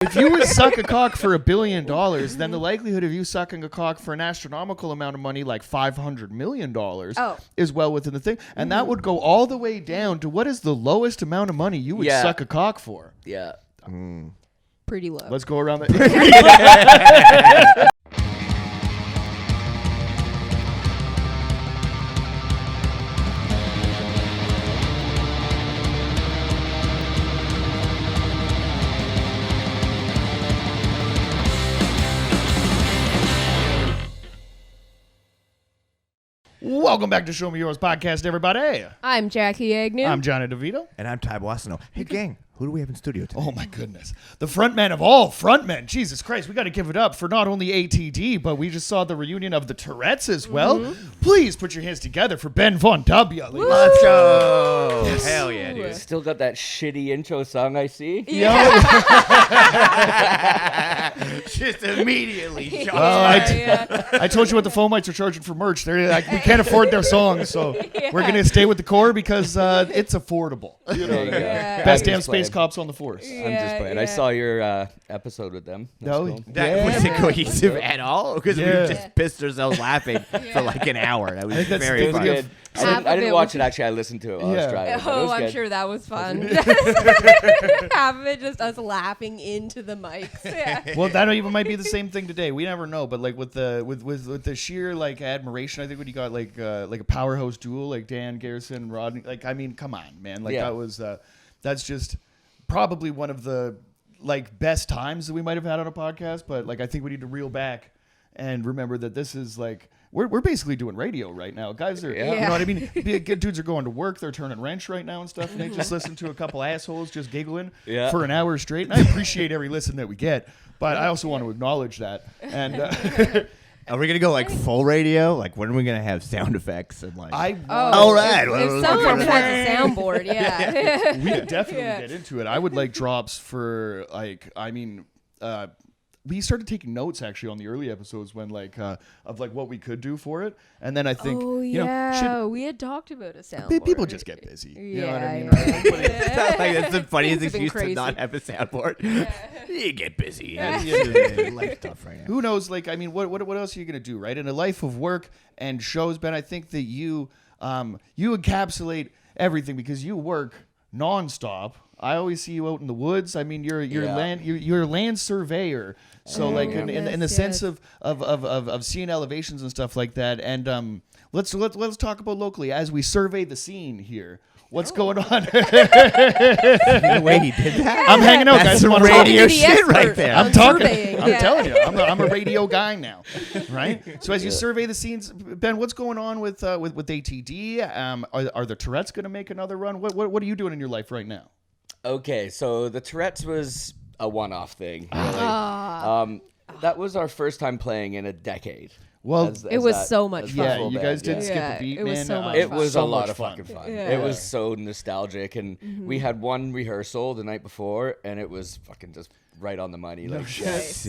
If you would suck a cock for $1 billion, then the likelihood of you sucking a cock for an astronomical amount of money, like $500 million, is well within the thing. And that would go all the way down to what is the lowest amount of money you would suck a cock for? Yeah. Pretty low. Let's go around the... Welcome back to Show Me Yours podcast, everybody. I'm Jackie Agnew. I'm Jonny DeVito. And I'm Ty Boissano. Hey, gang, who do we have in studio today? Oh, my goodness. The frontman of all frontmen. Jesus Christ, we got to give it up for not only ATD, but we just saw the reunion of the Tourettes as well. Please put your hands together for Ben VonDubya. Let's go. Yes. Hell yeah, dude. Still got that shitty intro song I see. Just immediately shot. Well, I told you what the foamites are charging for merch. They're like, we can't afford their songs, so we're going to stay with the core because it's affordable. You know, best damn space cops on the force. I'm just playing. I saw your episode with them. That's cool. That wasn't cohesive at all because we just pissed ourselves laughing for like an hour. That was very funny. Good. I didn't watch it, actually. I listened to it while I was driving. Oh, I'm sure that was fun. Half of it just us laughing into the mics. Yeah. Well, that even might be the same thing today. We never know, but like with the sheer like admiration, I think when you got like a powerhouse duel like Dan Garrison and Rodney, like I mean, come on, man, like that was that's just probably one of the like best times that we might have had on a podcast. But like I think we need to reel back and remember that this is like. We're basically doing radio right now. Guys are, you know what I mean? Good dudes are going to work. They're turning wrench right now and stuff. And they just listen to a couple assholes just giggling for an hour straight. And I appreciate every listen that we get. But I also want to acknowledge that. And are we going to go like full radio? Like when are we going to have sound effects? And like, all right. If someone has a soundboard, we could definitely get into it. I would like drops for like, I mean, we started taking notes actually on the early episodes when like of like what we could do for it, and then I think you know, we had talked about a soundboard. People just get busy. You know what I mean? That's the funniest excuse to not have a soundboard. You get busy. Life stuff right now. Who knows? Like I mean, what else are you gonna do, right? In a life of work and shows, Ben, I think that you encapsulate everything because you work nonstop. I always see you out in the woods. I mean, you're a land surveyor. So like in the sense of seeing elevations and stuff like that. And let's talk about locally as we survey the scene here. What's going on? The way he did that. I'm hanging out, That's guys. some radio shit right there. I'm talking. I'm telling you, I'm a radio guy now, right? So as you survey the scenes, Ben, what's going on with ATD? Are the Tourettes going to make another run? What are you doing in your life right now? Okay, so the Tourette's was a one-off thing. Really. That was our first time playing in a decade. Well, it was so much fun. Yeah, you guys did skip a beat, it man. Was so much it fun. was so a lot much of fucking fun. Yeah. It was so nostalgic, and we had one rehearsal the night before, and it was fucking just right on the money. Like,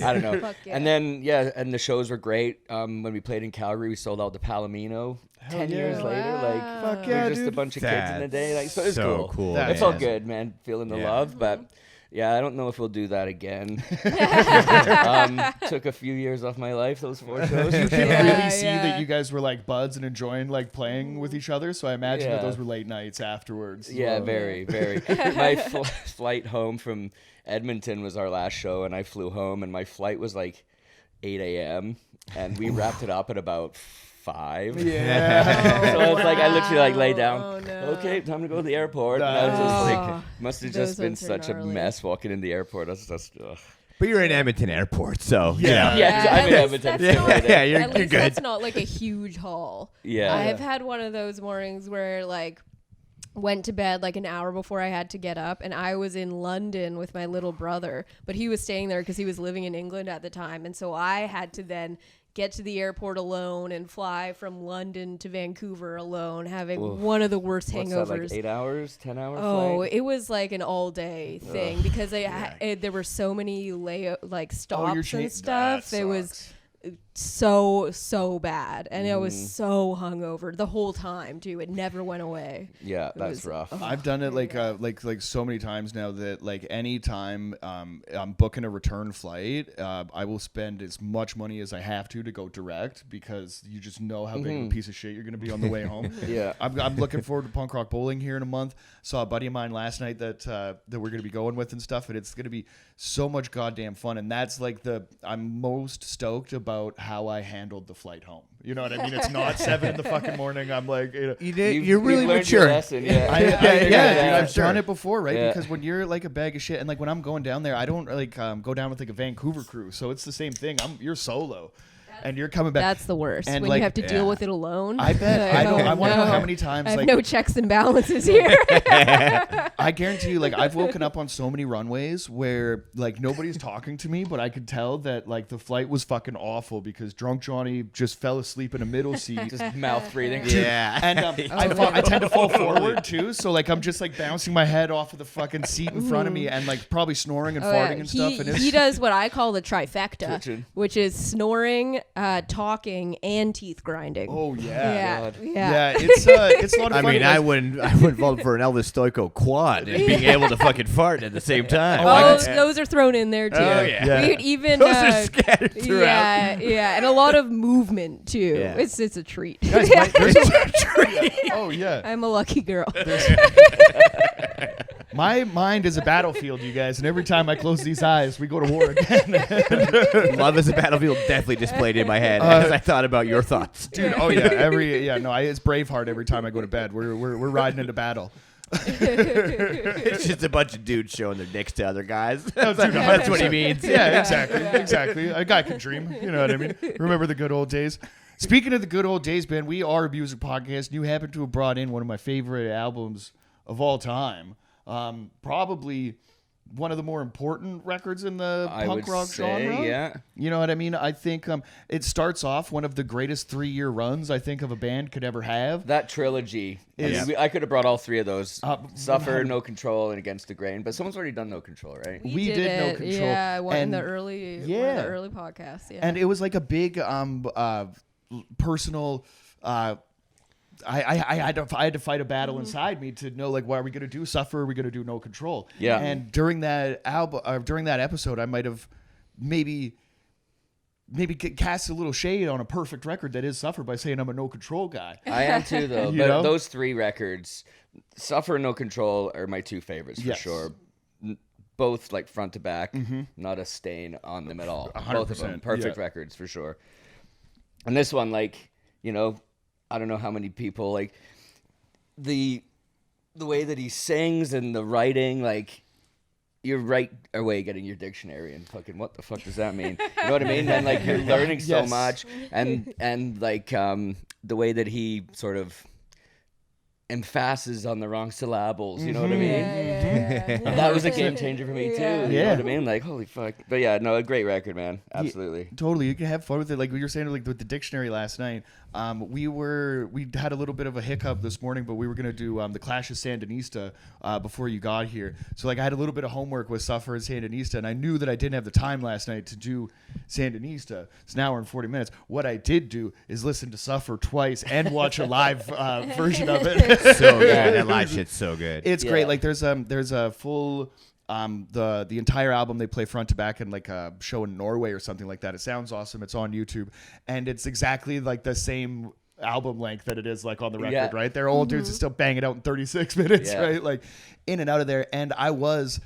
I don't know. And then and the shows were great. When we played in Calgary, we sold out the Palomino. 10 years later, like fuck we yeah, were just a bunch of kids in the day. Like, so it was cool. It felt good, man. Feeling the love, but. Yeah, I don't know if we'll do that again. Took a few years off my life, those 4 shows. You can really see that you guys were like buds and enjoying like playing with each other. So I imagine that those were late nights afterwards. Yeah, very, very. My flight home from Edmonton was our last show, and I flew home, and my flight was like 8 a.m., and we wrapped it up at about 5. Yeah. So it's like I literally like lay down. Oh, no. Okay, time to go to the airport. And I was just like, must have just been such a mess walking in the airport. I was just. But you're in Edmonton Airport, so yeah, I'm in Edmonton. You're good. That's not like a huge haul. Yeah, I've had one of those mornings where like went to bed like an hour before I had to get up, and I was in London with my little brother, but he was staying there because he was living in England at the time, and so I had to then get to the airport alone and fly from London to Vancouver alone, having one of the worst hangovers. That, like 8 hours, 10 hours? Oh, flight? it was like an all day thing because there were so many stops and stuff. It was so bad, and I was so hungover the whole time too. It never went away. Yeah, that's rough. I've done it like so many times now that like any time I'm booking a return flight, I will spend as much money as I have to go direct, because you just know how big of a piece of shit you're going to be on the way home. Yeah, I'm looking forward to punk rock bowling here in a month. Saw a buddy of mine last night that we're going to be going with and stuff, and it's going to be so much goddamn fun. And that's like I'm most stoked about how I handled the flight home. You know what I mean? It's not 7 in the fucking morning. I'm like, you're really learned mature. your lesson, yeah. Dude, I've sure. done it before, right? Yeah. Because when you're like a bag of shit, and like when I'm going down there, I don't like go down with like a Vancouver crew, so it's the same thing. You're solo, and you're coming back. That's the worst, and when like, you have to deal with it alone. I bet. I want to know how many times. I have like, no checks and balances here. I guarantee you, like, I've woken up on so many runways where like nobody's talking to me, but I could tell that like the flight was fucking awful because drunk Jonny just fell asleep in a middle seat. Just mouth breathing. Yeah. And I tend to fall forward too, so like I'm just like bouncing my head off of the fucking seat in front of me, and like probably snoring and farting and stuff. And He does what I call the trifecta, Twitching. which is snoring, talking, and teeth grinding. oh yeah. God. Yeah, it's a lot of I fun. mean, Like, I wouldn't vote for an Elvis Stoiko quad and being able to fucking fart at the same time. Those are thrown in there too. Oh, yeah. We could even Those are scattered throughout. yeah, and a lot of movement too. Yeah. It's a treat. guys, oh yeah. I'm a lucky girl. My mind is a battlefield, you guys, and every time I close these eyes, we go to war again. Love as a battlefield definitely displayed in my head as I thought about your thoughts. Dude, oh yeah, it's Braveheart every time I go to bed. We're riding into battle. It's just a bunch of dudes showing their dicks to other guys. dude, That's what he means. Yeah, exactly. A guy can dream. You know what I mean? Remember the good old days? Speaking of the good old days, man, we are a music podcast, and you happen to have brought in one of my favorite albums of all time. Probably one of the more important records in the punk rock genre. Yeah. You know what I mean? I think it starts off one of the greatest 3-year runs I think of a band could ever have. That trilogy. Is- I could have brought all 3 of those. Suffer, 100. No Control, and Against the Grain. But someone's already done No Control, right? We did No Control. Yeah, one in And- the early one of yeah. the early podcasts. Yeah. And it was like a big personal I had to fight a battle inside me to know, like, what are we going to do? Suffer? Are we going to do No Control? Yeah. And during that during that episode, I might have maybe cast a little shade on a perfect record that is Suffer by saying I'm a No Control guy. I am too, though. You But know? those 3 records, Suffer and No Control, are my 2 favorites for Yes. sure. Both like front to back, not a stain on them at all. 100%, Both of them, perfect records for sure. And this one, like, you know, I don't know how many people like the way that he sings and the writing, like, you're right away getting your dictionary and fucking what the fuck does that mean? You know what I mean? And like you're learning so Yes. much, and like the way that he sort of emphasis on the wrong syllables. You know what I mean? Yeah. That was a game changer for me too. You know Yeah. what I mean? Like, holy fuck. But yeah, no, a great record, man. Absolutely. Totally, you can have fun with it. Like we were saying, like with the dictionary last night, we had a little bit of a hiccup this morning, but we were gonna do the Clash of Sandinista before you got here. So like I had a little bit of homework with Suffer and Sandinista, and I knew that I didn't have the time last night to do Sandinista. It's an hour and 40 minutes. What I did do is listen to Suffer twice and watch a live version of it. So good. That live shit's so good. It's Yeah. great. Like there's a full the entire album they play front to back in like a show in Norway or something like that. It sounds awesome. It's on YouTube, and it's exactly like the same album length that it is like on the record. Yeah. Right? They're old dudes that still bang it out in 36 minutes. Yeah. Right? Like in and out of there. And I was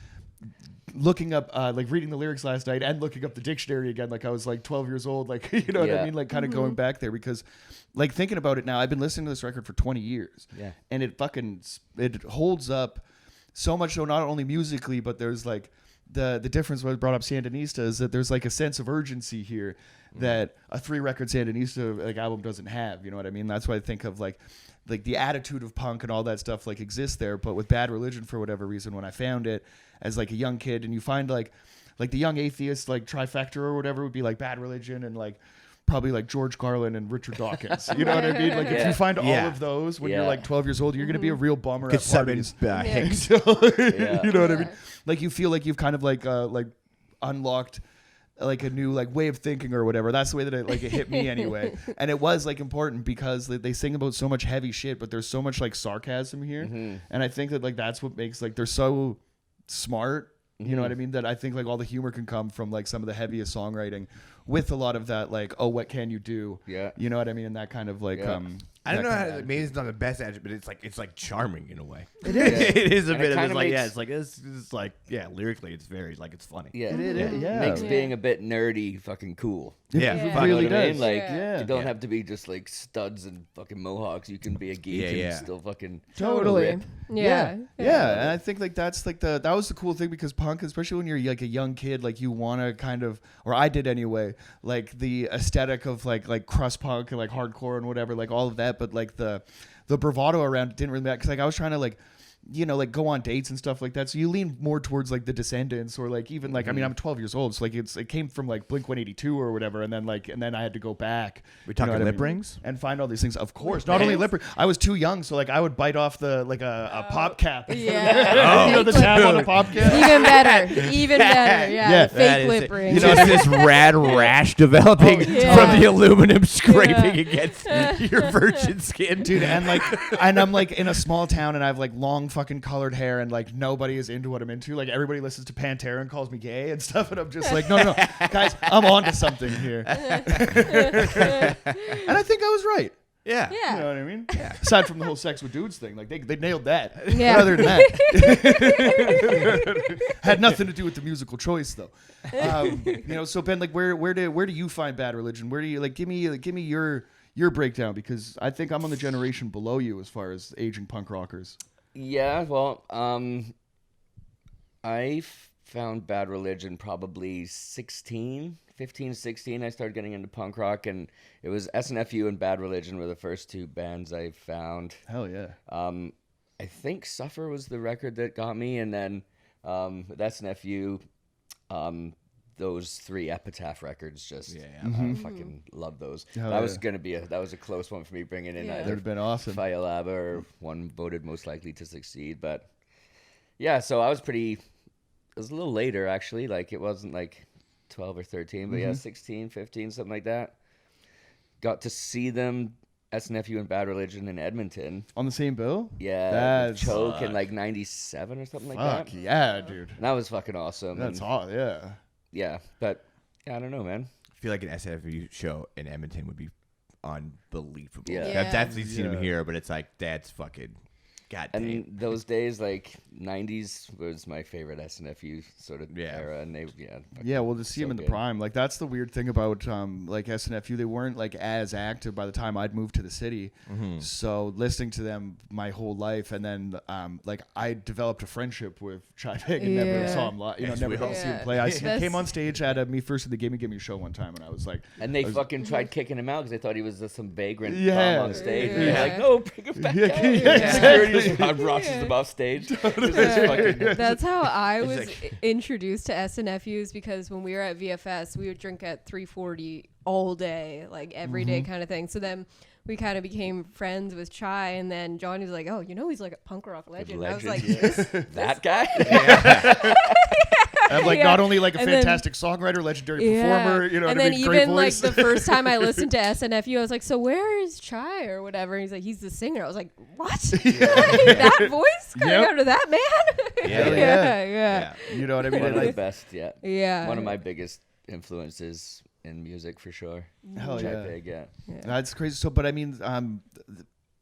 looking up like reading the lyrics last night and looking up the dictionary again, like I was like 12 years old, like you know what I Yeah. mean, like kind of going back there, because like thinking about it now, I've been listening to this record for 20 years. Yeah. And it holds up so much so, not only musically, but there's like the difference when I brought up Sandinista is that there's like a sense of urgency here that a 3-record Sandinista like album doesn't have. You know what I mean? That's why I think of like the attitude of punk and all that stuff like exists there. But with Bad Religion, for whatever reason, when I found it as like a young kid, and you find like the Young Atheist like trifecta or whatever would be like Bad Religion and like probably like George Carlin and Richard Dawkins. You know what I mean? Like if Yeah. you find all Yeah. of those when you're Yeah. like 12 years old, you're going to be a real bummer Could at summon parties. Hicks. So, Yeah. you know what I mean? Like you feel like you've kind of like unlocked like a new like way of thinking or whatever. That's the way that it hit me anyway. And it was like important because they sing about so much heavy shit, but there's so much like sarcasm here. And I think that like that's what makes like they're so smart. You know what I mean? That I think like all the humor can come from like some of the heaviest songwriting with a lot of that like, oh, what can you do? Yeah. You know what I mean? And that kind of like I don't know how maybe it's not the best attitude, but it's like charming in a way. It is. It is a And bit it of kinda like makes- it's like lyrically it's very like it's funny. Yeah, It makes being a bit nerdy fucking cool. Yeah, It fuck really You know what I does. mean? Like Yeah. you don't have to be just like studs and fucking mohawks. You can be a geek and Yeah. still fucking Totally. rip. Yeah. Yeah, and I think like that's like that was the cool thing because punk, especially when you're like a young kid, like you want to kind of, or I did anyway, like the aesthetic of like crust punk and like hardcore and whatever, like all of that, but like the bravado around it didn't really matter because like I was trying to like, you know, like go on dates and stuff like that. So you lean more towards like the Descendants or like even like I mean I'm 12 years old, so like it came from like Blink-182 or whatever, and then I had to go back. We talking what I lip mean? rings? And find all these things. Of course, not only lip ring. I was too young, so like I would bite off the like a pop cap. Yeah. You know the tab on the pop cap. Even better. Even better. Yeah. Yeah. That Fake is lip it. ring. You know, it's this rad rash developing yeah. from the aluminum scraping against your virgin skin, Dude, and I'm like in a small town and I have like long fucking colored hair and like nobody is into what I'm into. Like everybody listens to Pantera and calls me gay and stuff, and I'm just like, no, guys, I'm onto something here. And I think I was right. Yeah. You Yeah. know what I mean? Yeah. Aside from the whole sex with dudes thing, like they nailed that. Yeah. But other than that, had nothing to do with the musical choice though. You know, so Ben, like where do you find Bad Religion? Where do you like give me your breakdown, because I think I'm on the generation below you as far as aging punk rockers. Yeah, well, I found Bad Religion probably 15, 16. I started getting into punk rock, and it was SNFU and Bad Religion were the first two bands I found. Hell yeah. I think Suffer was the record that got me, and then with SNFU, those three Epitaph records just I fucking love those. Hell that was yeah. gonna be that was a close one for me bringing in Yeah. That would either have been awesome. Fire Lab or one voted most likely to succeed. But yeah, so I was it was a little later actually, like it wasn't like 12 or 13, but yeah, 16, 15, something like that. Got to see them, SNFU and Bad Religion in Edmonton. On the same bill? Yeah, That's Choke in like 97 or something like Fuck that. yeah, dude. And that was fucking awesome. That's and, hot, yeah. yeah, but yeah, I don't know, man. I feel like an SFU show in Edmonton would be unbelievable. Yeah. I've definitely seen Yeah. them here, but it's like that's fucking goddamn. And those days, like 90s, was my favorite SNFU sort of Yeah. era, and they Yeah, well, to see so them in the good. prime, like that's the weird thing about like SNFU. They weren't like as active by the time I'd moved to the city. So listening to them my whole life, and then like I developed a friendship with Chai Pig and never Yeah. saw him live. You know, Yes, never we got all- to see him Yeah. play. I That's- came on stage at Me First and the Gimme Gimme show one time, and I was like, And they fucking tried kicking him out because they thought he was just some vagrant Yeah. bum on stage. And Yeah. they're like, no, bring him back Yeah, out. yeah, Security just rushes him off stage. That's how I was like- introduced to SNFUs, because when we were at VFS, we would drink at 340 all day, like every day kind of thing. So then we kind of became friends with Chai, and then Jonny was like, oh, you know, he's like a punk rock legend. I was like, That guy? I'm like Yeah. not only like a And then- fantastic songwriter, legendary performer, you know, and what I then mean? Great even like voice. the first time I listened to SNFU, I was like, so where is Chai or whatever? And he's like, he's the singer. I was like, what? That voice coming Yep. out of that man? Yeah. yeah. You know what I mean? One of And the I- best, yeah. Yeah. One of my biggest influences in music for sure. Hell Chai yeah. Pig, yeah. That's crazy. So, but I mean,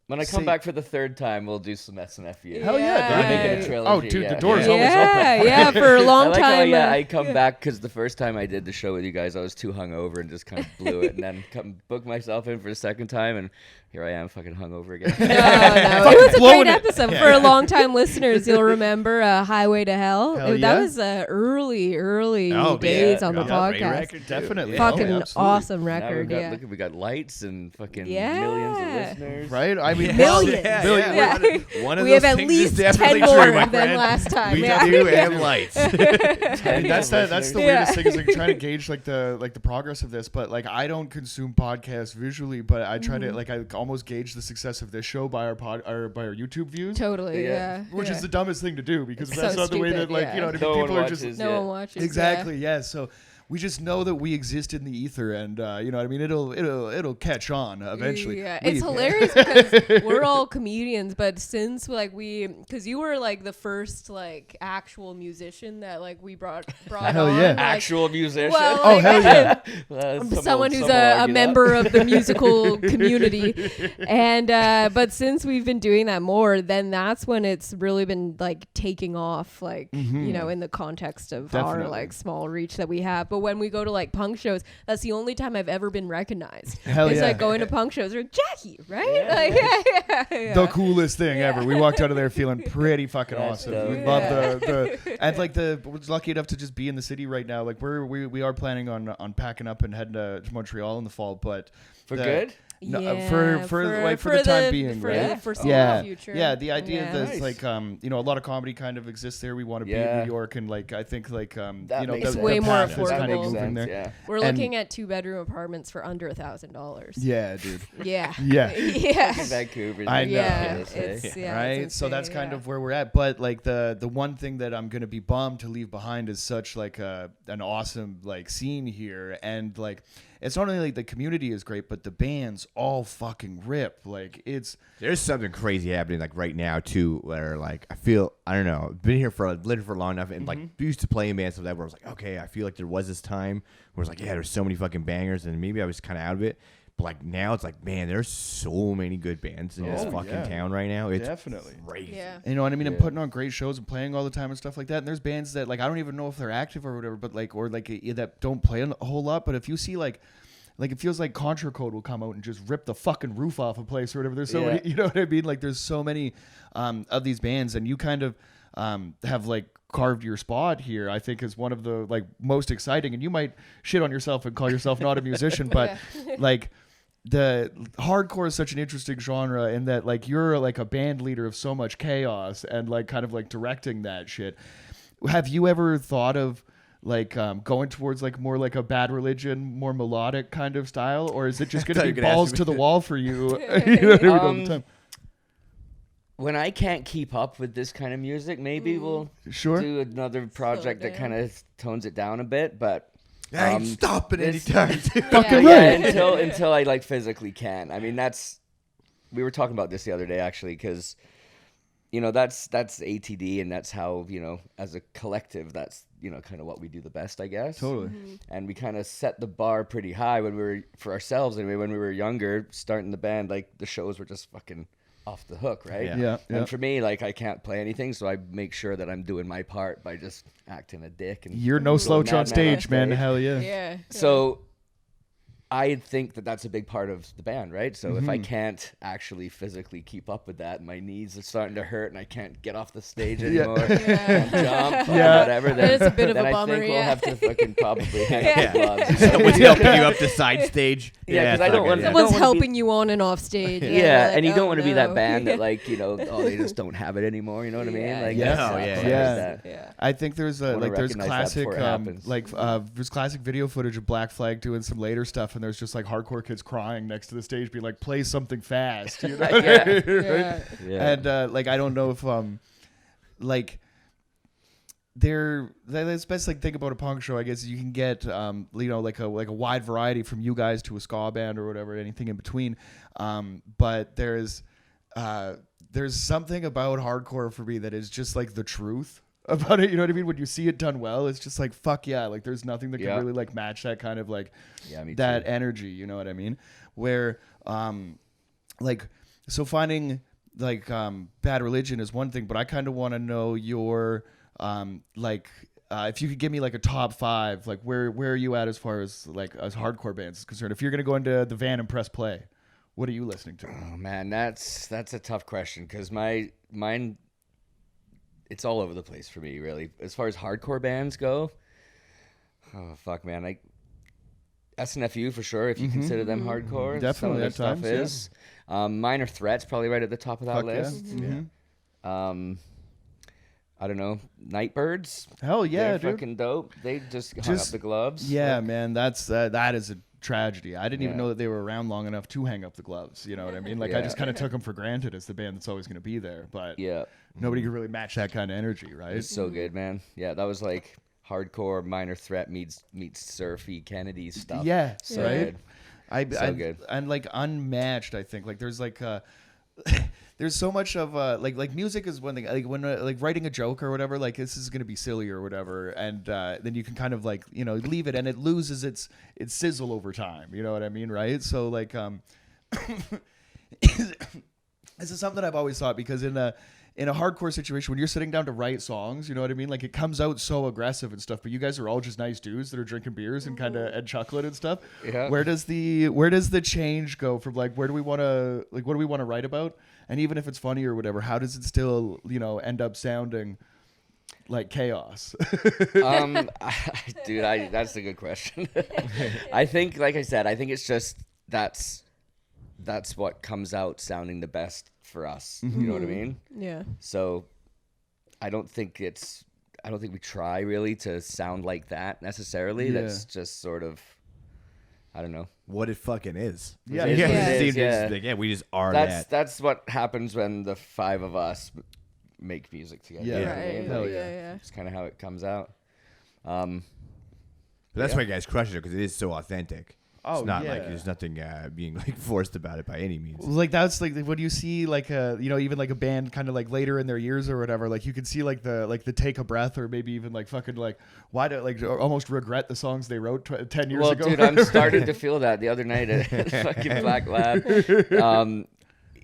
When I come See- back for the third time, we'll do some SNFU. hell yeah, Yeah. We're making a Yeah. trilogy. Oh, dude, yeah. the door's yeah. always Yeah, yeah, for a long I like time. How, I come back because the first time I did the show with you guys, I was too hungover and just kind of blew it, and then book myself in for the second time, and here I am, fucking hungover again. No, it was a blowing great it. episode. For a long time listeners, you'll remember Highway to Hell. Hell That yeah. was early Oh, days yeah. on the Yeah, great podcast. record, too. Definitely. Fucking Oh, absolutely. awesome Now record, we've got, yeah. look, we got lights and fucking Yeah. millions of listeners. Right? I mean, Millions. Yeah. One of We those have at things is least 10 definitely more true, my than friend. last time. We yeah. do have lights. I mean, that's the Yeah. weirdest thing is like trying to gauge like the progress of this, but like I don't consume podcasts visually, but I try to like I almost gauge the success of this show by our by our YouTube views, Totally, yeah. which yeah. is the dumbest thing to do because It's that's so not the way that stupid, like yeah. you know what I No mean? one People are watches. just No Yeah. one watches. exactly yeah. So we just know that we exist in the ether, and you know what I mean. It'll catch on eventually. Yeah, it's hilarious because we're all comedians, but since like because you were like the first like actual musician that like we brought Hell on. yeah. Like, Actual musician. well, Oh like, hell yeah! someone who's a member of the musical community, and but since we've been doing that more, then that's when it's really been like taking off, like you know, in the context of our like small reach that we have. But when we go to like punk shows, that's the only time I've ever been recognized. Hell it's yeah. like going to punk shows or Jackie, right? Yeah. Like, yeah. The coolest thing ever. We walked out of there feeling pretty fucking That's awesome. dope. We love the and like we're lucky enough to just be in the city right now. Like we are planning on packing up and heading to Montreal in the fall, but For good? No, Yeah, for the time being, for right? the foreseeable future. Yeah, the idea Yeah. that it's Nice. like you know, a lot of comedy kind of exists there. We want to be in Yeah. New York, and like I think like That you know, makes It's way more path is affordable. kind of Makes moving sense, there. yeah. We're And- looking at 2-bedroom apartments for under $1,000. Yeah, dude. Yeah. Yeah. Yeah. Vancouver. I know. Yeah, ridiculous, eh? it's, yeah, Right, it's so that's insane, kind yeah. of where we're at. But like the one thing that I'm gonna be bummed to leave behind is such like an awesome like scene here, and like it's not only like the community is great, but the bands all fucking rip. Like There's something crazy happening like right now too, where like I feel I don't know, been here lived for long enough, and like used to play in bands like that where I was like, okay, I feel like there was this time where it's like, yeah, there's so many fucking bangers, and maybe I was kind of out of it. But like now it's like, man, there's so many good bands in this fucking town right now. It's definitely crazy. Yeah. You know what I mean? And putting on great shows and playing all the time and stuff like that. And there's bands that like I don't even know if they're active or whatever, but like that don't play a whole lot. But if you see like it feels like Contra Code will come out and just rip the fucking roof off a place or whatever. There's so many, you know what I mean? Like there's so many of these bands, and you kind of have like carved your spot here. I think is one of the like most exciting. And you might shit on yourself and call yourself not a musician, but like. The hardcore is such an interesting genre in that like you're like a band leader of so much chaos and like kind of like directing that shit. Have you ever thought of like going towards like more like a Bad Religion, more melodic kind of style, or is it just going to be balls to the wall for you? You know what I mean, all the time? When I can't keep up with this kind of music, maybe we'll do another project that kind of tones it down a bit, but I ain't stopping anytime. Fucking yeah, right. until I like physically can. I mean, we were talking about this the other day actually, because you know that's ATD, and that's how, you know, as a collective, that's, you know, kind of what we do the best, I guess. Totally. And we kind of set the bar pretty high when we were, for ourselves anyway, when we were younger, starting the band. Like the shows were just fucking off the hook, right? Yeah. And for me, like I can't play anything, so I make sure that I'm doing my part by just acting a dick. And You're no slouch on stage, man. stage. Hell yeah. Yeah. So I think that that's a big part of the band, right? So if I can't actually physically keep up with that, my knees are starting to hurt and I can't get off the stage anymore, can't jump, or whatever, then, It's a bit of then a I bummer, think we'll have to fucking probably hang up the gloves. Someone's helping you up the side stage. Yeah, 'cause I it's don't not want- good. I Someone's wanna be- helping you on and off stage. Yeah, like, and you don't oh, want to be that no. band that, like, you know, oh, they just don't have it anymore. You know what I mean? Yeah. Like, Yeah. that's Oh, not yeah, fun, yeah. is that? Yeah. I think there's wanna like there's recognize that classic before it happens. there's classic video footage of Black Flag doing some later stuff, and there's just like hardcore kids crying next to the stage, being like, "Play something fast," you know? Yeah. Yeah. And like I don't know if like that's best like thing about a punk show, I guess, is you can get you know, like a wide variety from you guys to a ska band or whatever, anything in between. But there's something about hardcore for me that is just like the truth about it. You know what I mean? When you see it done well, it's just like, fuck yeah, like there's nothing that can really like match that kind of like me that too. energy. You know what I mean? Where like so finding like Bad Religion is one thing, but I kind of want to know your if you could give me like a top 5, like where are you at as far as like as hardcore bands is concerned? If you're gonna go into the van and press play, what are you listening to? Oh man, that's a tough question, because mine it's all over the place for me, really. As far as hardcore bands go, oh fuck, man, like SNFU for sure, if you consider them hardcore. Definitely, some of at their times, stuff is. Minor Threats probably right at the top of that Fuck list. yeah. I don't know, Nightbirds. Hell yeah, They're dude. fucking dope. They just hung up the gloves. Yeah, man, that's that is a tragedy. I didn't even Yeah. know that they were around long enough to hang up the gloves. You know what I mean? Like I Yeah. just kind of took them for granted as the band that's always going to be there. But Yeah. nobody could really match that kind of energy, right? It's so good, man. Yeah, that was like hardcore Minor Threat meets surfy Kennedy stuff. Yeah, so right. good. Good. And like unmatched. I think like there's like there's so much of like music is one thing, like when like writing a joke or whatever, like this is gonna be silly or whatever, and then you can kind of like leave it and it loses its sizzle over time. You know what I mean, right? So like this is something I've always thought, because in a hardcore situation, when you're sitting down to write songs, you know what I mean? Like it comes out so aggressive and stuff, but you guys are all just nice dudes that are drinking beers and kind of and chuckling and stuff. Yeah. Where does the change go from like what do we want to write about? And even if it's funny or whatever, how does it still, end up sounding like chaos? Dude, that's a good question. I think, like I said, I think it's just that's what comes out sounding the best for us. You know what I mean? Yeah. So I don't think we try really to sound like that necessarily. Yeah. That's just sort of, I don't know. What it fucking is. Yeah. It is, Yeah, we just are That's what happens when the five of us make music together. Yeah. You know what I Right. mean? Hell Like, yeah. it's kind of how it comes out. But that's why you guys crush it, because it is so authentic. Oh, it's not yeah. like there's nothing being like forced about it by any means. Like that's like when you see like even like a band kind of like later in their years or whatever, like you can see like the take a breath, or maybe even like fucking like why do like almost regret the songs they wrote 10 years ago. Well, dude, I'm starting to feel that the other night at fucking Black Lab.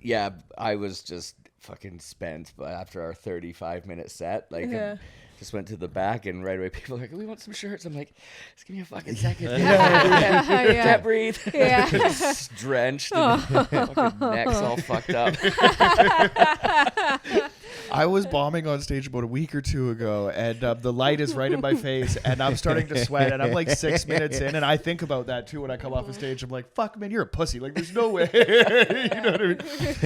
Yeah, I was just fucking spent, but after our 35-minute set, like just went to the back, and right away people were like, we want some shirts. I'm like, just give me a fucking second. Can't breathe. Yeah. Just drenched and fucking necks all fucked up. I was bombing on stage about a week or two ago, and the light is right in my face, and I'm starting to sweat, and I'm like 6 minutes in, and I think about that too when I come off the stage. I'm like, fuck, man, you're a pussy. Like, there's no way. You know what I mean?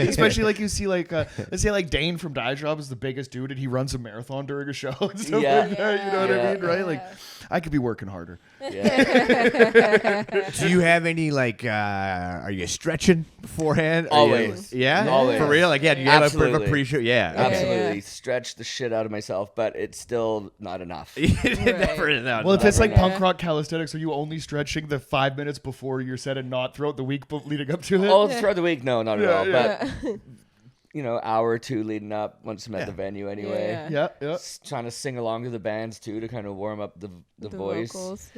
Especially like you see like, let's say like Dane from Die Job is the biggest dude, and he runs a marathon during a show and stuff Yeah. like that. You know what I mean, right? Yeah. Like, I could be working harder. Yeah. Do you have any like? Are you stretching beforehand? Always. Yeah. Always. For real? Like, yeah. Do you have a Absolutely. pre-show? Yeah. Absolutely. Stretch the shit out of myself, but it's still not enough. Never, no, Well, if no. it's like Yeah. punk rock calisthenics, are you only stretching the 5 minutes before your set and not throughout the week leading up to it? Oh, throughout the week, no, not at all. Yeah. But hour or two leading up once I'm at the venue anyway. Yeah. Yeah. Trying to sing along to the bands too to kind of warm up the voice. vocals,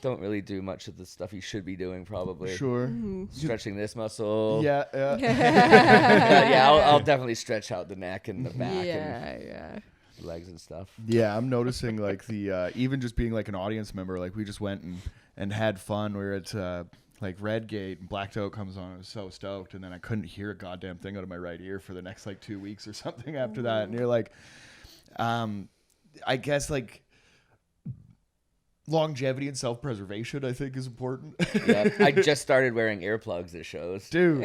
Don't really do much of the stuff you should be doing probably. Sure. Stretching this muscle. Yeah. But yeah, I'll definitely stretch out the neck and the back and legs and stuff. Yeah, I'm noticing like the even just being like an audience member, like we just went and had fun. We were at like Redgate and Blacked Out comes on. I was so stoked, and then I couldn't hear a goddamn thing out of my right ear for the next like 2 weeks or something after that. And you're like, I guess like longevity and self-preservation, I think, is important. Yeah, I just started wearing earplugs at shows, Dude.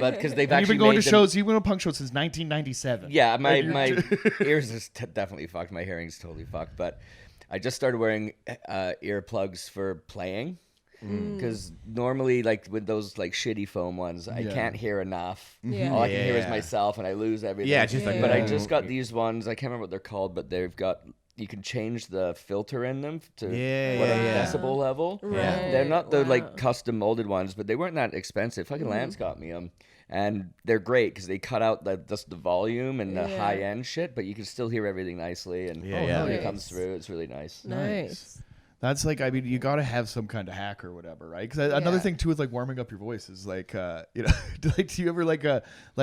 but because they've And you've actually been going made to them- shows. You've been on punk shows since 1997. Yeah, my And ears is definitely fucked. My hearing's totally fucked. But I just started wearing earplugs for playing because normally, like with those like shitty foam ones, I can't hear enough. Yeah. All I can hear is Yeah. myself, and I lose everything. Yeah, just like But I just got these ones. I can't remember what they're called, but they've got. You can change the filter in them to whatever decibel level. Right. They're not the Wow. like custom molded ones, but they weren't that expensive. Fucking Lance got me them, and they're great because they cut out just the volume and the high end shit, but you can still hear everything nicely, and when it comes through, it's really nice. Nice. That's like, I mean, you got to have some kind of hack or whatever, right? Because another thing too with like warming up your voice is like, do you ever like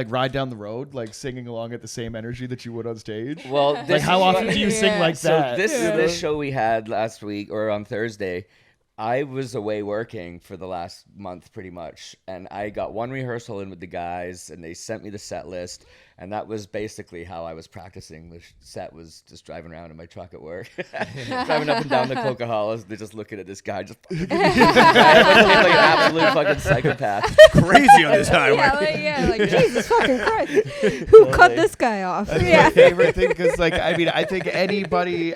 ride down the road like singing along at the same energy that you would on stage? Well, Like how often do you sing like So that? this show we had last week or on Thursday, I was away working for the last month pretty much, and I got one rehearsal in with the guys, and they sent me the set list, and that was basically how I was practicing. The set was just driving around in my truck at work, driving up and down the Coca-Colas. They're just looking at this guy, just like an absolute fucking psychopath. Crazy on this highway. Like Jesus fucking Christ, who cut this guy off? That's my favorite thing because, like, I mean, I think everybody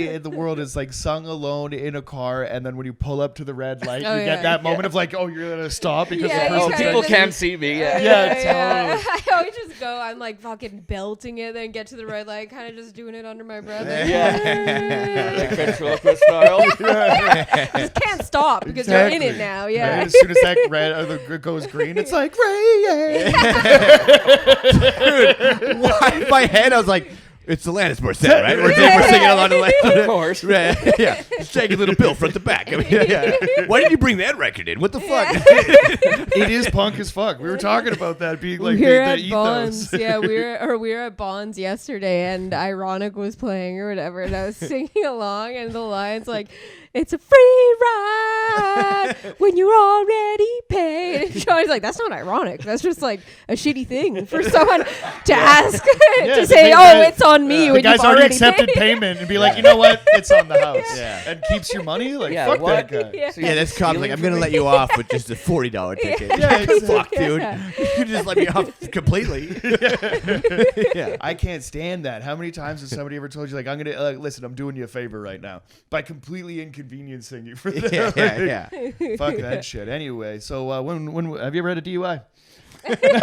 in the world is like sung alone in a car, and then when you pull up to the red light, you get that moment of like, oh, you're gonna stop because the Yeah, person. Oh, people can't see me. Yeah. Yeah, totally. I always just go, I'm like fucking belting it, then get to the red light, kind of just doing it under my breath. Like, Like ventriloquist style. just can't stop because you're in it now. Yeah. Right? As soon as that red goes green, it's like Ray. Dude, in my head, I was like, it's the Alanis Morissette, right? We're singing along to Of course. Right, yeah. Shaggy Little Bill front to back. I mean, yeah. Why did you bring that record in? What the fuck? It is punk as fuck. We were talking about that being like we were the at ethos. Bonds. Yeah, we were at Bonds yesterday, and Ironic was playing or whatever, and I was singing along, and the line's like, "It's a free ride when you're already paid." And Johnny's like, "That's not ironic. That's just like a shitty thing for someone to ask to say, oh, it's on me the when guy's you've already already accepted paid." payment and be like, you know what? It's on the house. Yeah. And keeps your money? Like, Yeah, fuck what? that guy. Yeah. So Yeah, that's cop. Like, stealing I'm from gonna me? let you off with just a $40 ticket. Yeah, exactly. Fuck, dude. Yeah. You just let me off completely. Yeah. I can't stand that. How many times has somebody ever told you, like, I'm going to, listen, I'm doing you a favor right now by completely inconveniencing you for that? Yeah. Fuck that shit. Anyway, so when have you ever had a DUI?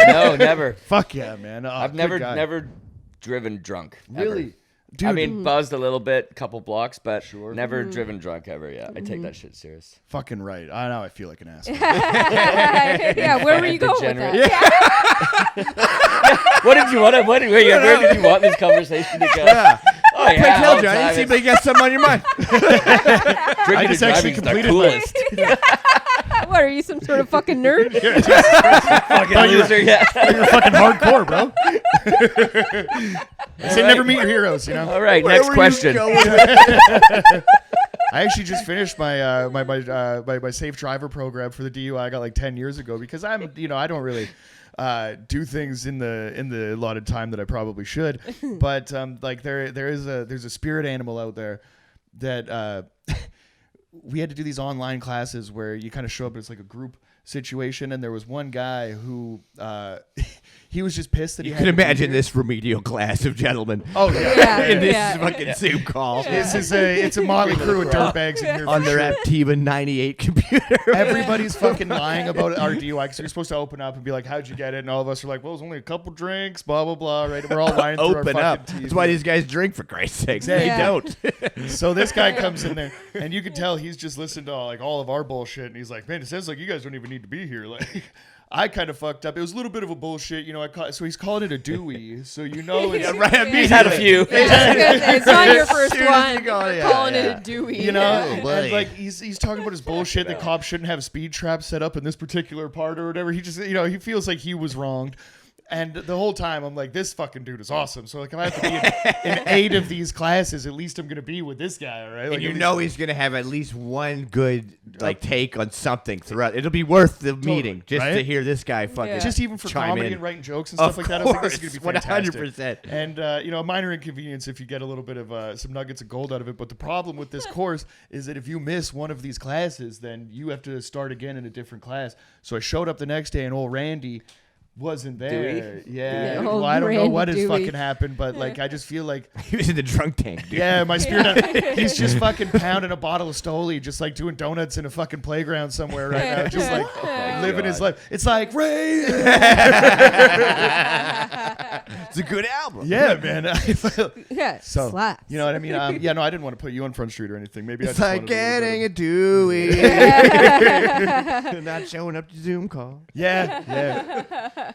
No, never. Fuck yeah, man. Oh, I've good guy. never driven drunk. ever. Really? Dude, I mean, buzzed a little bit, couple blocks, but Sure. never driven drunk ever. Yeah, I take that shit serious. fucking right. I know I feel like an asshole. Yeah, where were you going with Degenerate. that? What did you want? Where did you want this conversation to go? Yeah. Oh yeah, Pray tell, all the Johnny. time. Seems like you got something on your mind. Drinking I just and actually driving's the completed coolest. What, are you some sort of fucking nerd? Fucking loser, yeah. You're fucking hardcore, bro. I say never meet your heroes, you know? All right, Where next were you question. going? I actually just finished my my safe driver program for the DUI I got like 10 years ago because I don't really do things in the allotted time that I probably should. But like there's a spirit animal out there that we had to do these online classes where you kind of show up as like a group situation, and there was one guy who he was just pissed that You he can had to be imagine here. this remedial class of gentlemen. Oh yeah. Yeah, In this yeah. fucking Zoom call. It's a motley crew of dirtbags in here On for their sure. Aptiva 98 computer. Everybody's fucking lying about our DUI because you're supposed to open up and be like, "How'd you get it?" And all of us are like, "Well, it was only a couple drinks, blah blah blah." Right? We're all lying through our Open fucking up. teeth. That's why these guys drink, for Christ's sake. Exactly. They Yeah. don't. So this guy comes in there, and you can tell he's just listened to all of our bullshit, and he's like, "Man, it sounds like you guys don't even need to be here." Like, I kind of fucked up. It was a little bit of a bullshit, so he's calling it a Dewey. So it's He's had a few. It's not your first Soon as you one. go, We're yeah, calling yeah. it a Dewey. You know, Yeah. boy. and like he's talking about his bullshit that cops shouldn't have speed traps set up in this particular part or whatever. He just he feels like he was wronged. And the whole time I'm like, this fucking dude is awesome. So like if I have to be in 8 of these classes, at least I'm gonna be with this guy, all right? Like, And you at least- know he's gonna have at least one good take on something throughout. It'll be worth the meeting just right? to hear this guy fucking Yeah. just even for chime comedy in. and writing jokes and stuff like that. I think this is gonna be fantastic. 100%. And a minor inconvenience if you get a little bit of some nuggets of gold out of it. But the problem with this course is that if you miss one of these classes, then you have to start again in a different class. So I showed up the next day, and old Randy wasn't there. Yeah. Yeah, Well, old I don't know Randy what has Dewey. fucking happened, but like I just feel like He was in the drunk tank, dude. yeah, my spirit. He's just fucking pounding a bottle of Stoli, just like doing donuts in a fucking playground somewhere right now, just like living his life. It's like Ray. It's a good album. Yeah, man. Yeah, So, slaps. you know what I mean? Yeah, no, I didn't want to put you on Front Street or anything. Maybe It's I just like wanted getting a a Dewey. Not showing up to Zoom call. yeah, yeah.